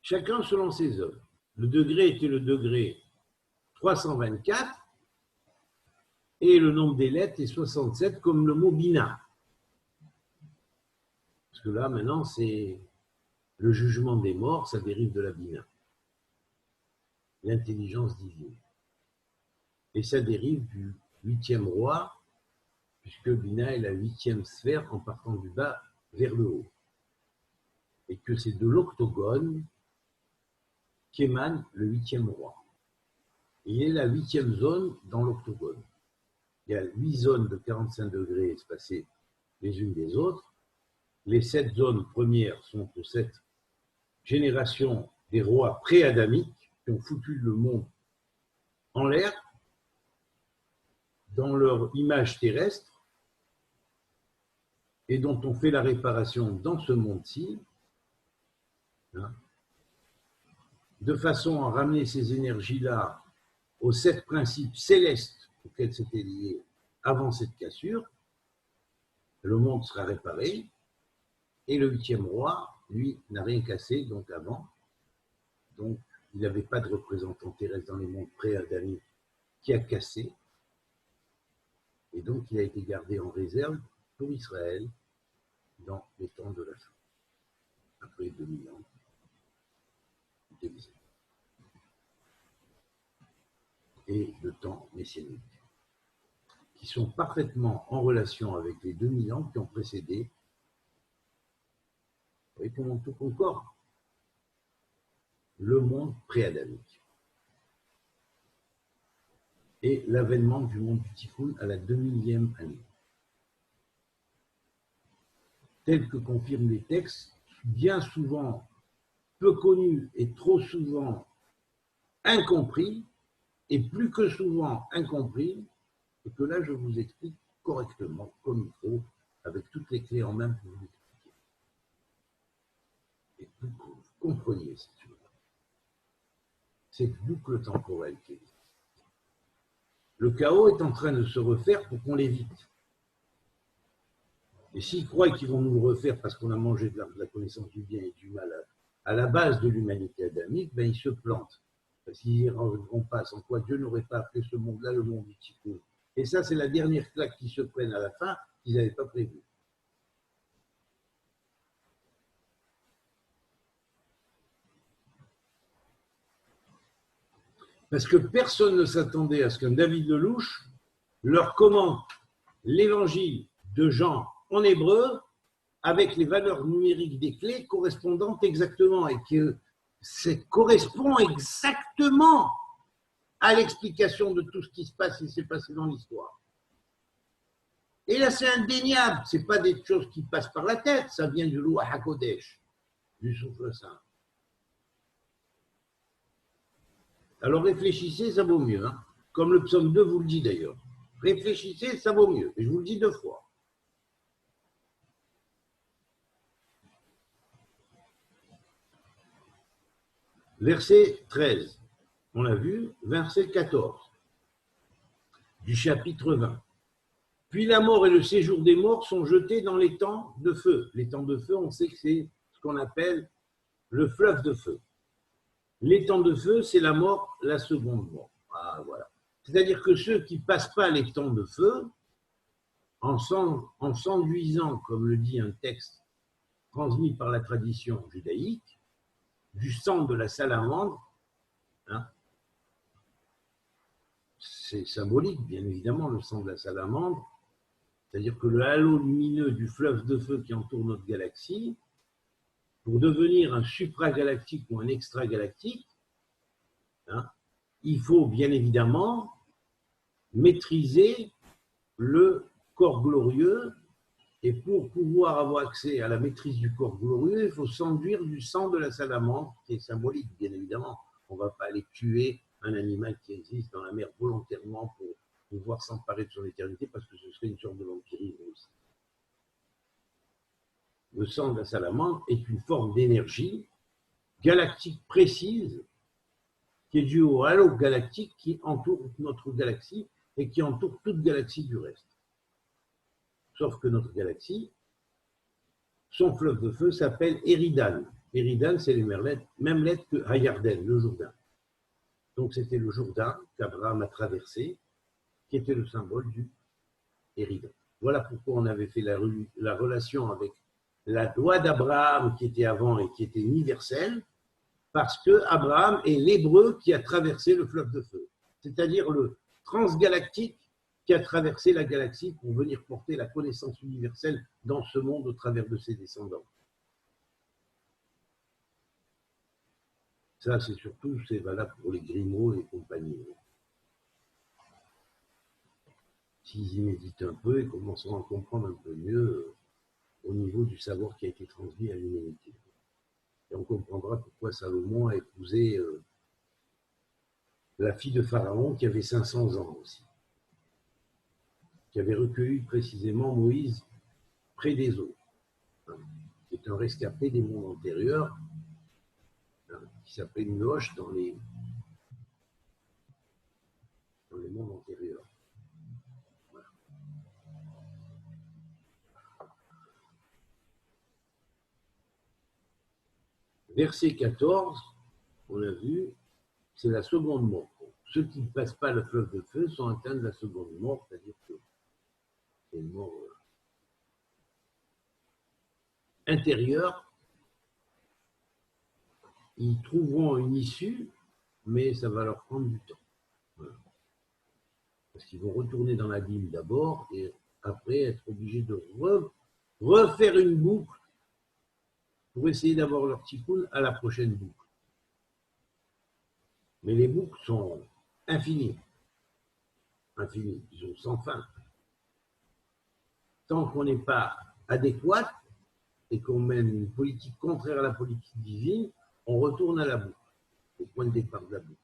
chacun selon ses œuvres. Le degré était le degré 324 et le nombre des lettres est 67 comme le mot bina. Parce que là, maintenant, c'est le jugement des morts, ça dérive de la bina. L'intelligence divine. Et ça dérive du 8e roi, puisque Bina est la 8e sphère en partant du bas vers le haut. Et que c'est de l'octogone qu'émane le 8e roi. Et il est la 8e zone dans l'octogone. Il y a 8 zones de 45 degrés espacées les unes des autres. Les 7 zones premières sont aux 7 générations des rois pré-adamiques qui ont foutu le monde en l'air dans leur image terrestre et dont on fait la réparation dans ce monde-ci, hein, de façon à ramener ces énergies-là aux 7 principes célestes auxquels c'était lié avant cette cassure. Le monde sera réparé et le 8e roi, lui, n'a rien cassé, donc avant. Donc, il n'avait pas de représentant terrestre dans les mondes pré-adamiques qui a cassé. Et donc, il a été gardé en réserve pour Israël dans les temps de la fin, après 2000 ans d'exil et de temps messianique, qui sont parfaitement en relation avec les 2000 ans qui ont précédé. Vous voyez comment tout concorde. Le monde pré-adamique. Et l'avènement du monde du Tikkun à la 2000e année. Tel que confirment les textes, bien souvent peu connus et trop souvent incompris, et plus que souvent incompris, et que là je vous explique correctement, comme il faut, avec toutes les clés en main pour vous expliquer. Et que vous compreniez cette boucle temporelle qui existe. Le chaos est en train de se refaire pour qu'on l'évite. Et s'ils croient qu'ils vont nous le refaire parce qu'on a mangé de la connaissance du bien et du mal à la base de l'humanité adamique, ben ils se plantent. Parce qu'ils n'y reviendront pas, sans quoi Dieu n'aurait pas appelé ce monde-là le monde du Tikkun. Et ça, c'est la dernière claque qu'ils se prennent à la fin, qu'ils n'avaient pas prévu. Parce que personne ne s'attendait à ce qu'un David Lelouch leur commente l'évangile de Jean en hébreu avec les valeurs numériques des clés correspondantes exactement et que ça correspond exactement à l'explication de tout ce qui se passe et s'est passé dans l'histoire. Et là, c'est indéniable, ce n'est pas des choses qui passent par la tête, ça vient du Louah HaKodesh, du souffle saint. Alors réfléchissez, ça vaut mieux. Hein. Comme le psaume 2 vous le dit d'ailleurs. Réfléchissez, ça vaut mieux. Et je vous le dis 2 fois. Verset 13. On l'a vu. Verset 14 du chapitre 20. Puis la mort et le séjour des morts sont jetés dans les temps de feu. Les temps de feu, on sait que c'est ce qu'on appelle le fleuve de feu. Les temps de feu, c'est la mort, la seconde mort. Ah, voilà. C'est-à-dire que ceux qui ne passent pas les temps de feu, en s'enduisant, comme le dit un texte transmis par la tradition judaïque, du sang de la salamandre, hein, c'est symbolique, bien évidemment, le sang de la salamandre, c'est-à-dire que le halo lumineux du fleuve de feu qui entoure notre galaxie, pour devenir un supragalactique ou un extragalactique, hein, il faut bien évidemment maîtriser le corps glorieux, et pour pouvoir avoir accès à la maîtrise du corps glorieux, il faut s'enduire du sang de la salamandre, qui est symbolique, bien évidemment. On ne va pas aller tuer un animal qui existe dans la mer volontairement pour pouvoir s'emparer de son éternité, parce que ce serait une sorte de vampirisme aussi. Le sang de la salamandre est une forme d'énergie galactique précise qui est due au halo galactique qui entoure notre galaxie et qui entoure toute galaxie du reste. Sauf que notre galaxie, son fleuve de feu s'appelle Eridan. Eridan, c'est les mêmes lettres que Hayarden, le Jourdain. Donc c'était le Jourdain qu'Abraham a traversé, qui était le symbole du Eridan. Voilà pourquoi on avait fait la relation avec la loi d'Abraham qui était avant et qui était universelle, parce que Abraham est l'hébreu qui a traversé le fleuve de feu, c'est-à-dire le transgalactique qui a traversé la galaxie pour venir porter la connaissance universelle dans ce monde au travers de ses descendants. Ça, c'est valable pour les Grimaud et compagnie. S'ils y méditent un peu, ils commenceront à comprendre un peu mieux au niveau du savoir qui a été transmis à l'humanité. Et on comprendra pourquoi Salomon a épousé la fille de Pharaon qui avait 500 ans aussi, qui avait recueilli précisément Moïse près des eaux, qui est un rescapé des mondes antérieurs, qui s'appelait Noach dans les mondes antérieurs. Voilà. Verset 14, on a vu, c'est la seconde mort. Ceux qui ne passent pas le fleuve de feu sont atteints de la seconde mort, c'est-à-dire que c'est une mort intérieure. Ils trouveront une issue, mais ça va leur prendre du temps. Voilà. Parce qu'ils vont retourner dans l'abîme d'abord et après être obligés de refaire une boucle pour essayer d'avoir leur tikkun à la prochaine boucle. Mais les boucles sont infinies. Infinies, ils sont sans fin. Tant qu'on n'est pas adéquat et qu'on mène une politique contraire à la politique divine, on retourne à la boucle, au point de départ de la boucle.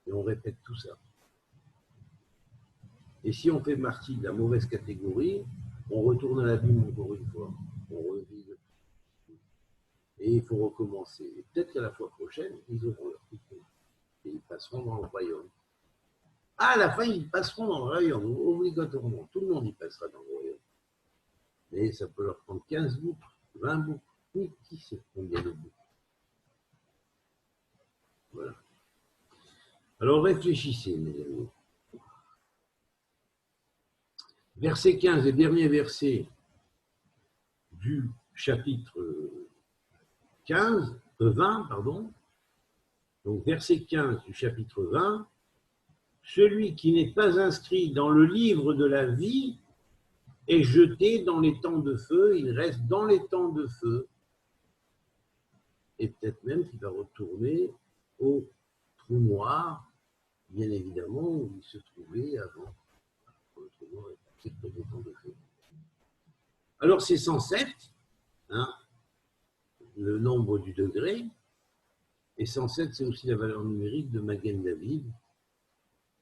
Et on répète tout ça. Et si on fait partie de la mauvaise catégorie, on retourne à l'abîme encore une fois. On revit le tout. Et il faut recommencer. Et peut-être qu'à la fois prochaine, ils auront leur tikkun. Et ils passeront dans le royaume. À la fin, ils passeront dans le royaume, obligatoirement. Tout le monde y passera dans le royaume. Mais ça peut leur prendre 15 boucles, 20 boucles. Oui, qui sait combien de boucles. Voilà. Alors réfléchissez, mes amis. Verset 15, le dernier verset du chapitre 20, pardon. Donc verset 15 du chapitre 20. Celui qui n'est pas inscrit dans le livre de la vie est jeté dans les temps de feu, il reste dans les temps de feu. Et peut-être même qu'il va retourner au trou noir, bien évidemment, où il se trouvait avant. Le trou noir est dans les temps de feu. Alors c'est 107, hein, le nombre du degré, Et 107, c'est aussi la valeur numérique de Magen David,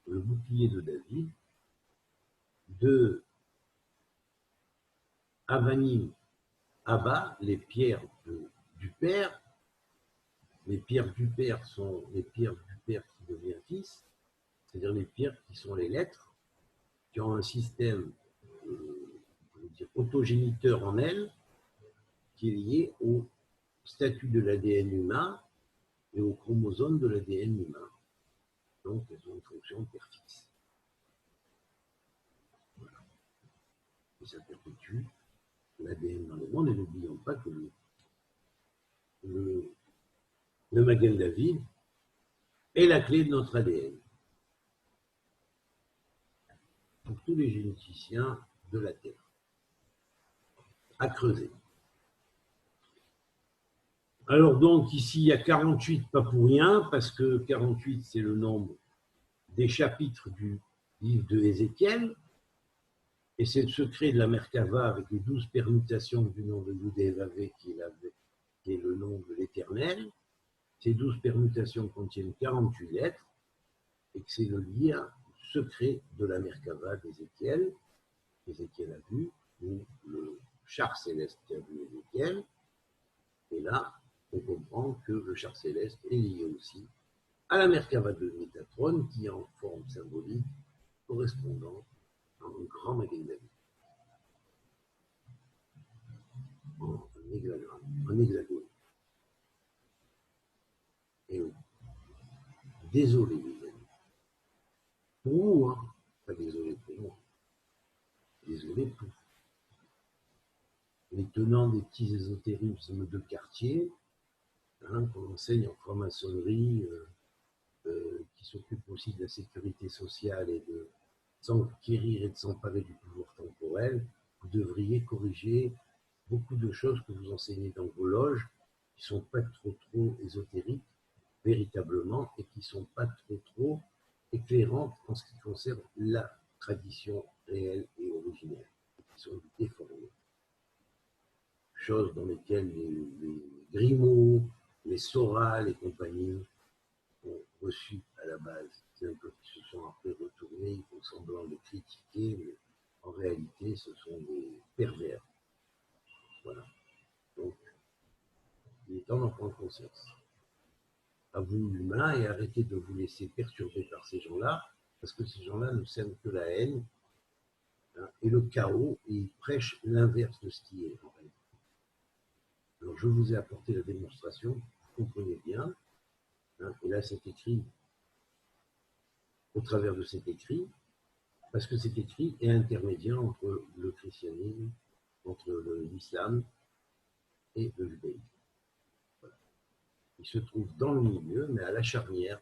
le bouclier de David, de Avanim Abba, les pierres du Père. Les pierres du Père sont les pierres du Père qui devient Fils, c'est-à-dire les pierres qui sont les lettres, qui ont un système autogéniteur en elles, qui est lié au statut de l'ADN humain et aux chromosomes de l'ADN humain. Donc, elles ont une fonction père-fils. Voilà. Et ça perpétue l'ADN dans le monde. Et n'oublions pas que le Magen David est la clé de notre ADN. Pour tous les généticiens de la Terre. À creuser. Alors donc, ici, il y a 48, pas pour rien, parce que 48, c'est le nombre des chapitres du livre de Ézéchiel, et c'est le secret de la Merkava avec les 12 permutations du nom de Yudé-Vavé, qui est le nom de l'Éternel. Ces 12 permutations contiennent 48 lettres, et que c'est le lien secret de la Merkava d'Ézéchiel. Ézéchiel a vu, ou le char céleste qui a vu Ézéchiel, et là, on comprend que le char céleste est lié aussi à la Merkava de Métatron, qui est en forme symbolique correspondant à un grand Magen David. Un hexagone. Et oui. Désolé, les amis. Pour vous, hein. Pas désolé pour moi. Désolé pour les tenants des petits ésotérismes de quartier, hein, qu'on enseigne en franc-maçonnerie, qui s'occupe aussi de la sécurité sociale et de s'enquérir et de s'emparer du pouvoir temporel. Vous devriez corriger beaucoup de choses que vous enseignez dans vos loges, qui ne sont pas trop ésotériques, véritablement, et qui ne sont pas trop éclairantes en ce qui concerne la tradition réelle et originelle, qui sont déformées. Choses dans lesquelles les Grimaud, les Soral et compagnie ont reçu à la base des impôts qui se sont après retournés, ils font semblant de critiquer, mais en réalité, ce sont des pervers. Voilà. Donc, il est temps d'en prendre conscience. À vous, l'humain, et arrêtez de vous laisser perturber par ces gens-là, parce que ces gens-là ne sèment que la haine, hein, et le chaos, et ils prêchent l'inverse de ce qui est en réalité. Alors, je vous ai apporté la démonstration, vous comprenez bien, hein, et là, c'est écrit au travers de cet écrit, parce que cet écrit est intermédiaire entre le christianisme, entre l'islam et le judaïsme. Voilà. Il se trouve dans le milieu, mais à la charnière,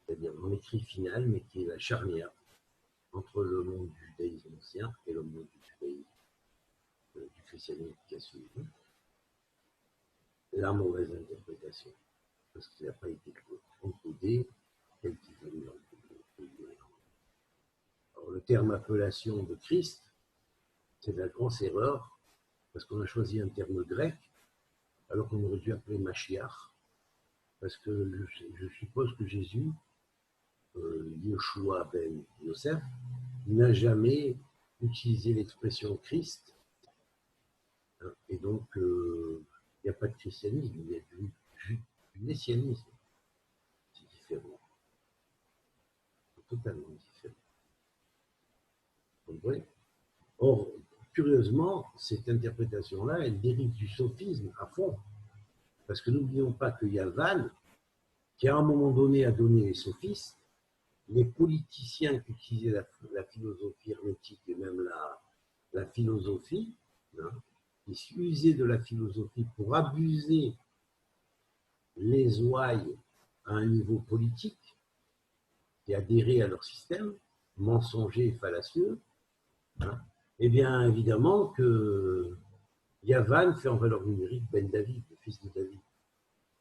c'est-à-dire dans l'écrit final, mais qui est la charnière entre le monde du judaïsme ancien et le monde du judaïsme, du christianisme qui a suivi. La mauvaise interprétation, parce qu'il n'a pas été encodé tel qu'il fallait l'encoder. Alors, le terme appellation de Christ, c'est la grosse erreur, parce qu'on a choisi un terme grec, alors qu'on aurait dû appeler Mashiach, parce que je suppose que Jésus, Yeshua ben Yosef, n'a jamais utilisé l'expression Christ, hein, et donc il n'y a pas de christianisme, il y a du messianisme. C'est différent. C'est totalement différent. Vous comprenez ? Or, curieusement, cette interprétation-là, elle dérive du sophisme à fond. Parce que n'oublions pas qu'il y a Van, qui à un moment donné a donné les sophistes, les politiciens qui utilisaient la philosophie hermétique et même la philosophie, hein, qui usaient de la philosophie pour abuser les ouailles à un niveau politique, qui adhéraient à leur système, mensonger et fallacieux, hein, eh bien, évidemment que Yavan fait en valeur numérique Ben David, le fils de David.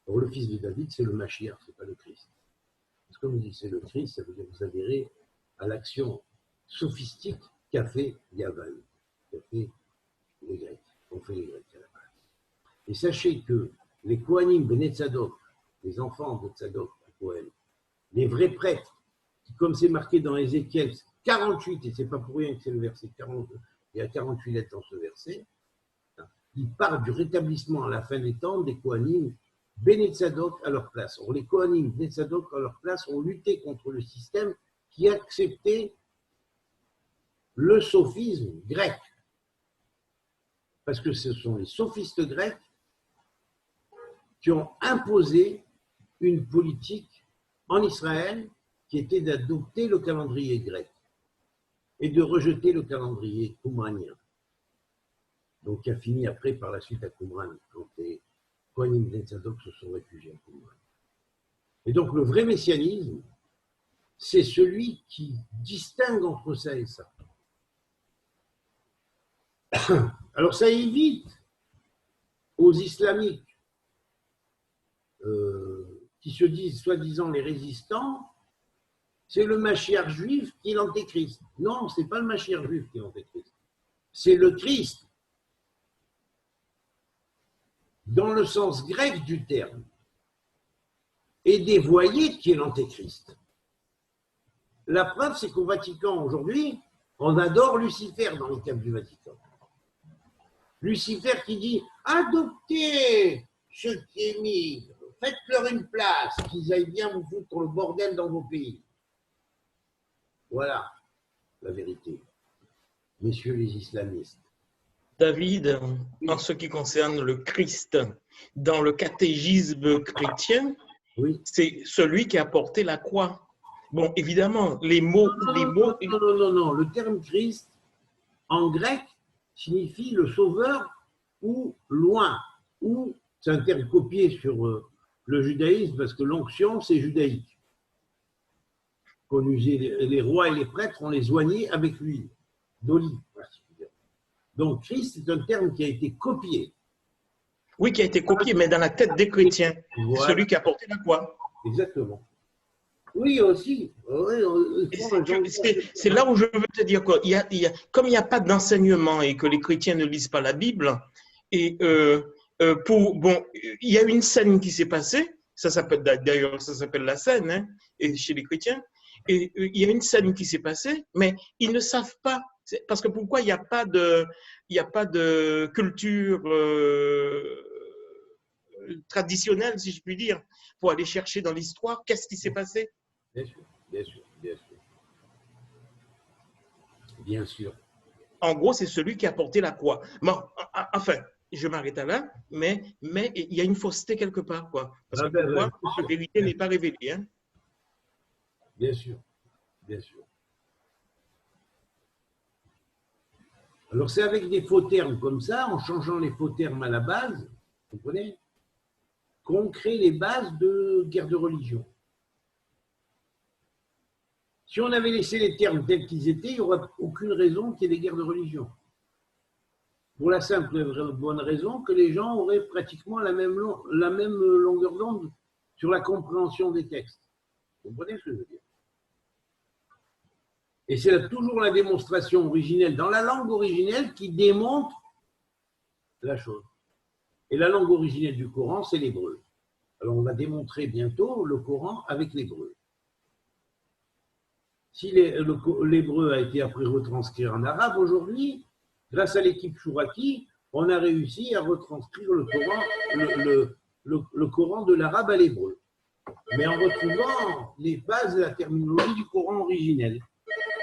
Or, le fils de David, c'est le Mashiach, ce n'est pas le Christ. Parce que comme on dit c'est le Christ, ça veut dire que vous adhérez à l'action sophistique qu'a fait Yavan, qu'a fait les Grecs, qu'ont fait les Grecs à la base. Et sachez que les Kohanim, Bnei Tzadok, les enfants de Tzadok à Cohen, les vrais prêtres, qui, comme c'est marqué dans Ézéchiel 48, et c'est pas pour rien que c'est le verset 40, il y a 48 lettres dans ce verset, il parle du rétablissement à la fin des temps des Kohanim Bnei Tzadok à leur place. Or, les Kohanim Bnei Tzadok à leur place ont lutté contre le système qui acceptait le sophisme grec. Parce que ce sont les sophistes grecs qui ont imposé une politique en Israël qui était d'adopter le calendrier grec et de rejeter le calendrier qumranien. Donc, qui a fini après par la suite à Qumran, quand les Kohanim Bnei Tzadok se sont réfugiés à Qumran. Et donc, le vrai messianisme, c'est celui qui distingue entre ça et ça. Alors, ça évite aux islamiques qui se disent soi-disant les résistants, c'est le Mashiach juif qui est l'antéchrist. Non, ce n'est pas le Mashiach juif qui est l'antéchrist. C'est le Christ, dans le sens grec du terme, et dévoyé qui est l'antéchrist. La preuve, c'est qu'au Vatican, aujourd'hui, on adore Lucifer dans les caves du Vatican. Lucifer qui dit « Adoptez ceux qui émigrent, faites-leur une place, qu'ils aillent bien vous foutre le bordel dans vos pays. » Voilà la vérité, messieurs les islamistes. David, en ce qui concerne le Christ, dans le catéchisme chrétien, Oui. c'est celui qui a porté la croix. Bon, évidemment, les mots. Non. Le terme Christ, en grec, signifie le sauveur ou loin. Ou, c'est un terme copié sur le judaïsme, parce que l'onction, c'est judaïque. Qu'on usait les rois et les prêtres, on les oignait avec l'huile d'olive. Donc, Christ, c'est un terme qui a été copié. Oui, qui a été copié, mais dans la tête des chrétiens. Voilà. Celui qui a porté la croix. Exactement. Oui, aussi. C'est là où je veux te dire, comme il n'y a pas d'enseignement et que les chrétiens ne lisent pas la Bible, et il y a une scène qui s'est passée, d'ailleurs ça s'appelle la scène, hein, et chez les chrétiens, et il y a une scène qui s'est passée, mais ils ne savent pas. Parce que pourquoi il n'y a pas de culture traditionnelle, si je puis dire, pour aller chercher dans l'histoire qu'est-ce qui s'est passé? Bien sûr, bien sûr, bien sûr. Bien sûr. En gros, c'est celui qui a porté la croix. Bon, enfin, je m'arrête là, mais il y a une fausseté quelque part, quoi. Parce que pourquoi la vérité n'est pas révélée, hein? Bien sûr, bien sûr. Alors, c'est avec des faux termes comme ça, en changeant les faux termes à la base, vous comprenez, qu'on crée les bases de guerre de religion. Si on avait laissé les termes tels qu'ils étaient, il n'y aurait aucune raison qu'il y ait des guerres de religion. Pour la simple et bonne raison que les gens auraient pratiquement la même longueur d'onde sur la compréhension des textes. Vous comprenez ce que je veux dire? Et c'est toujours la démonstration originelle, dans la langue originelle, qui démontre la chose. Et la langue originelle du Coran, c'est l'hébreu. Alors, on va démontrer bientôt le Coran avec l'hébreu. Si l'hébreu a été après retranscrit en arabe, aujourd'hui, grâce à l'équipe Chouraki, on a réussi à retranscrire le Coran de l'arabe à l'hébreu. Mais en retrouvant les bases de la terminologie du Coran originel.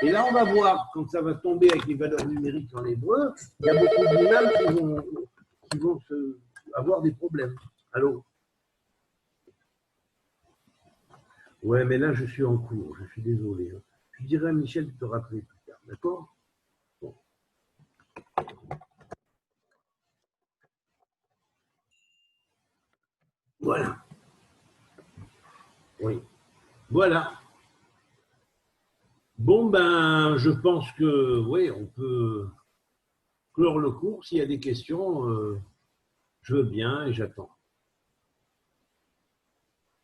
Et là, on va voir, quand ça va tomber avec les valeurs numériques en hébreu, il y a beaucoup d'imams qui vont avoir des problèmes. Allô? Ouais, mais là, je suis en cours, je suis désolé. Je dirais à Michel de te rappeler plus tard, d'accord? Bon. Voilà. Oui. Voilà. Bon, ben, je pense que, oui, on peut clore le cours. S'il y a des questions, je veux bien et j'attends.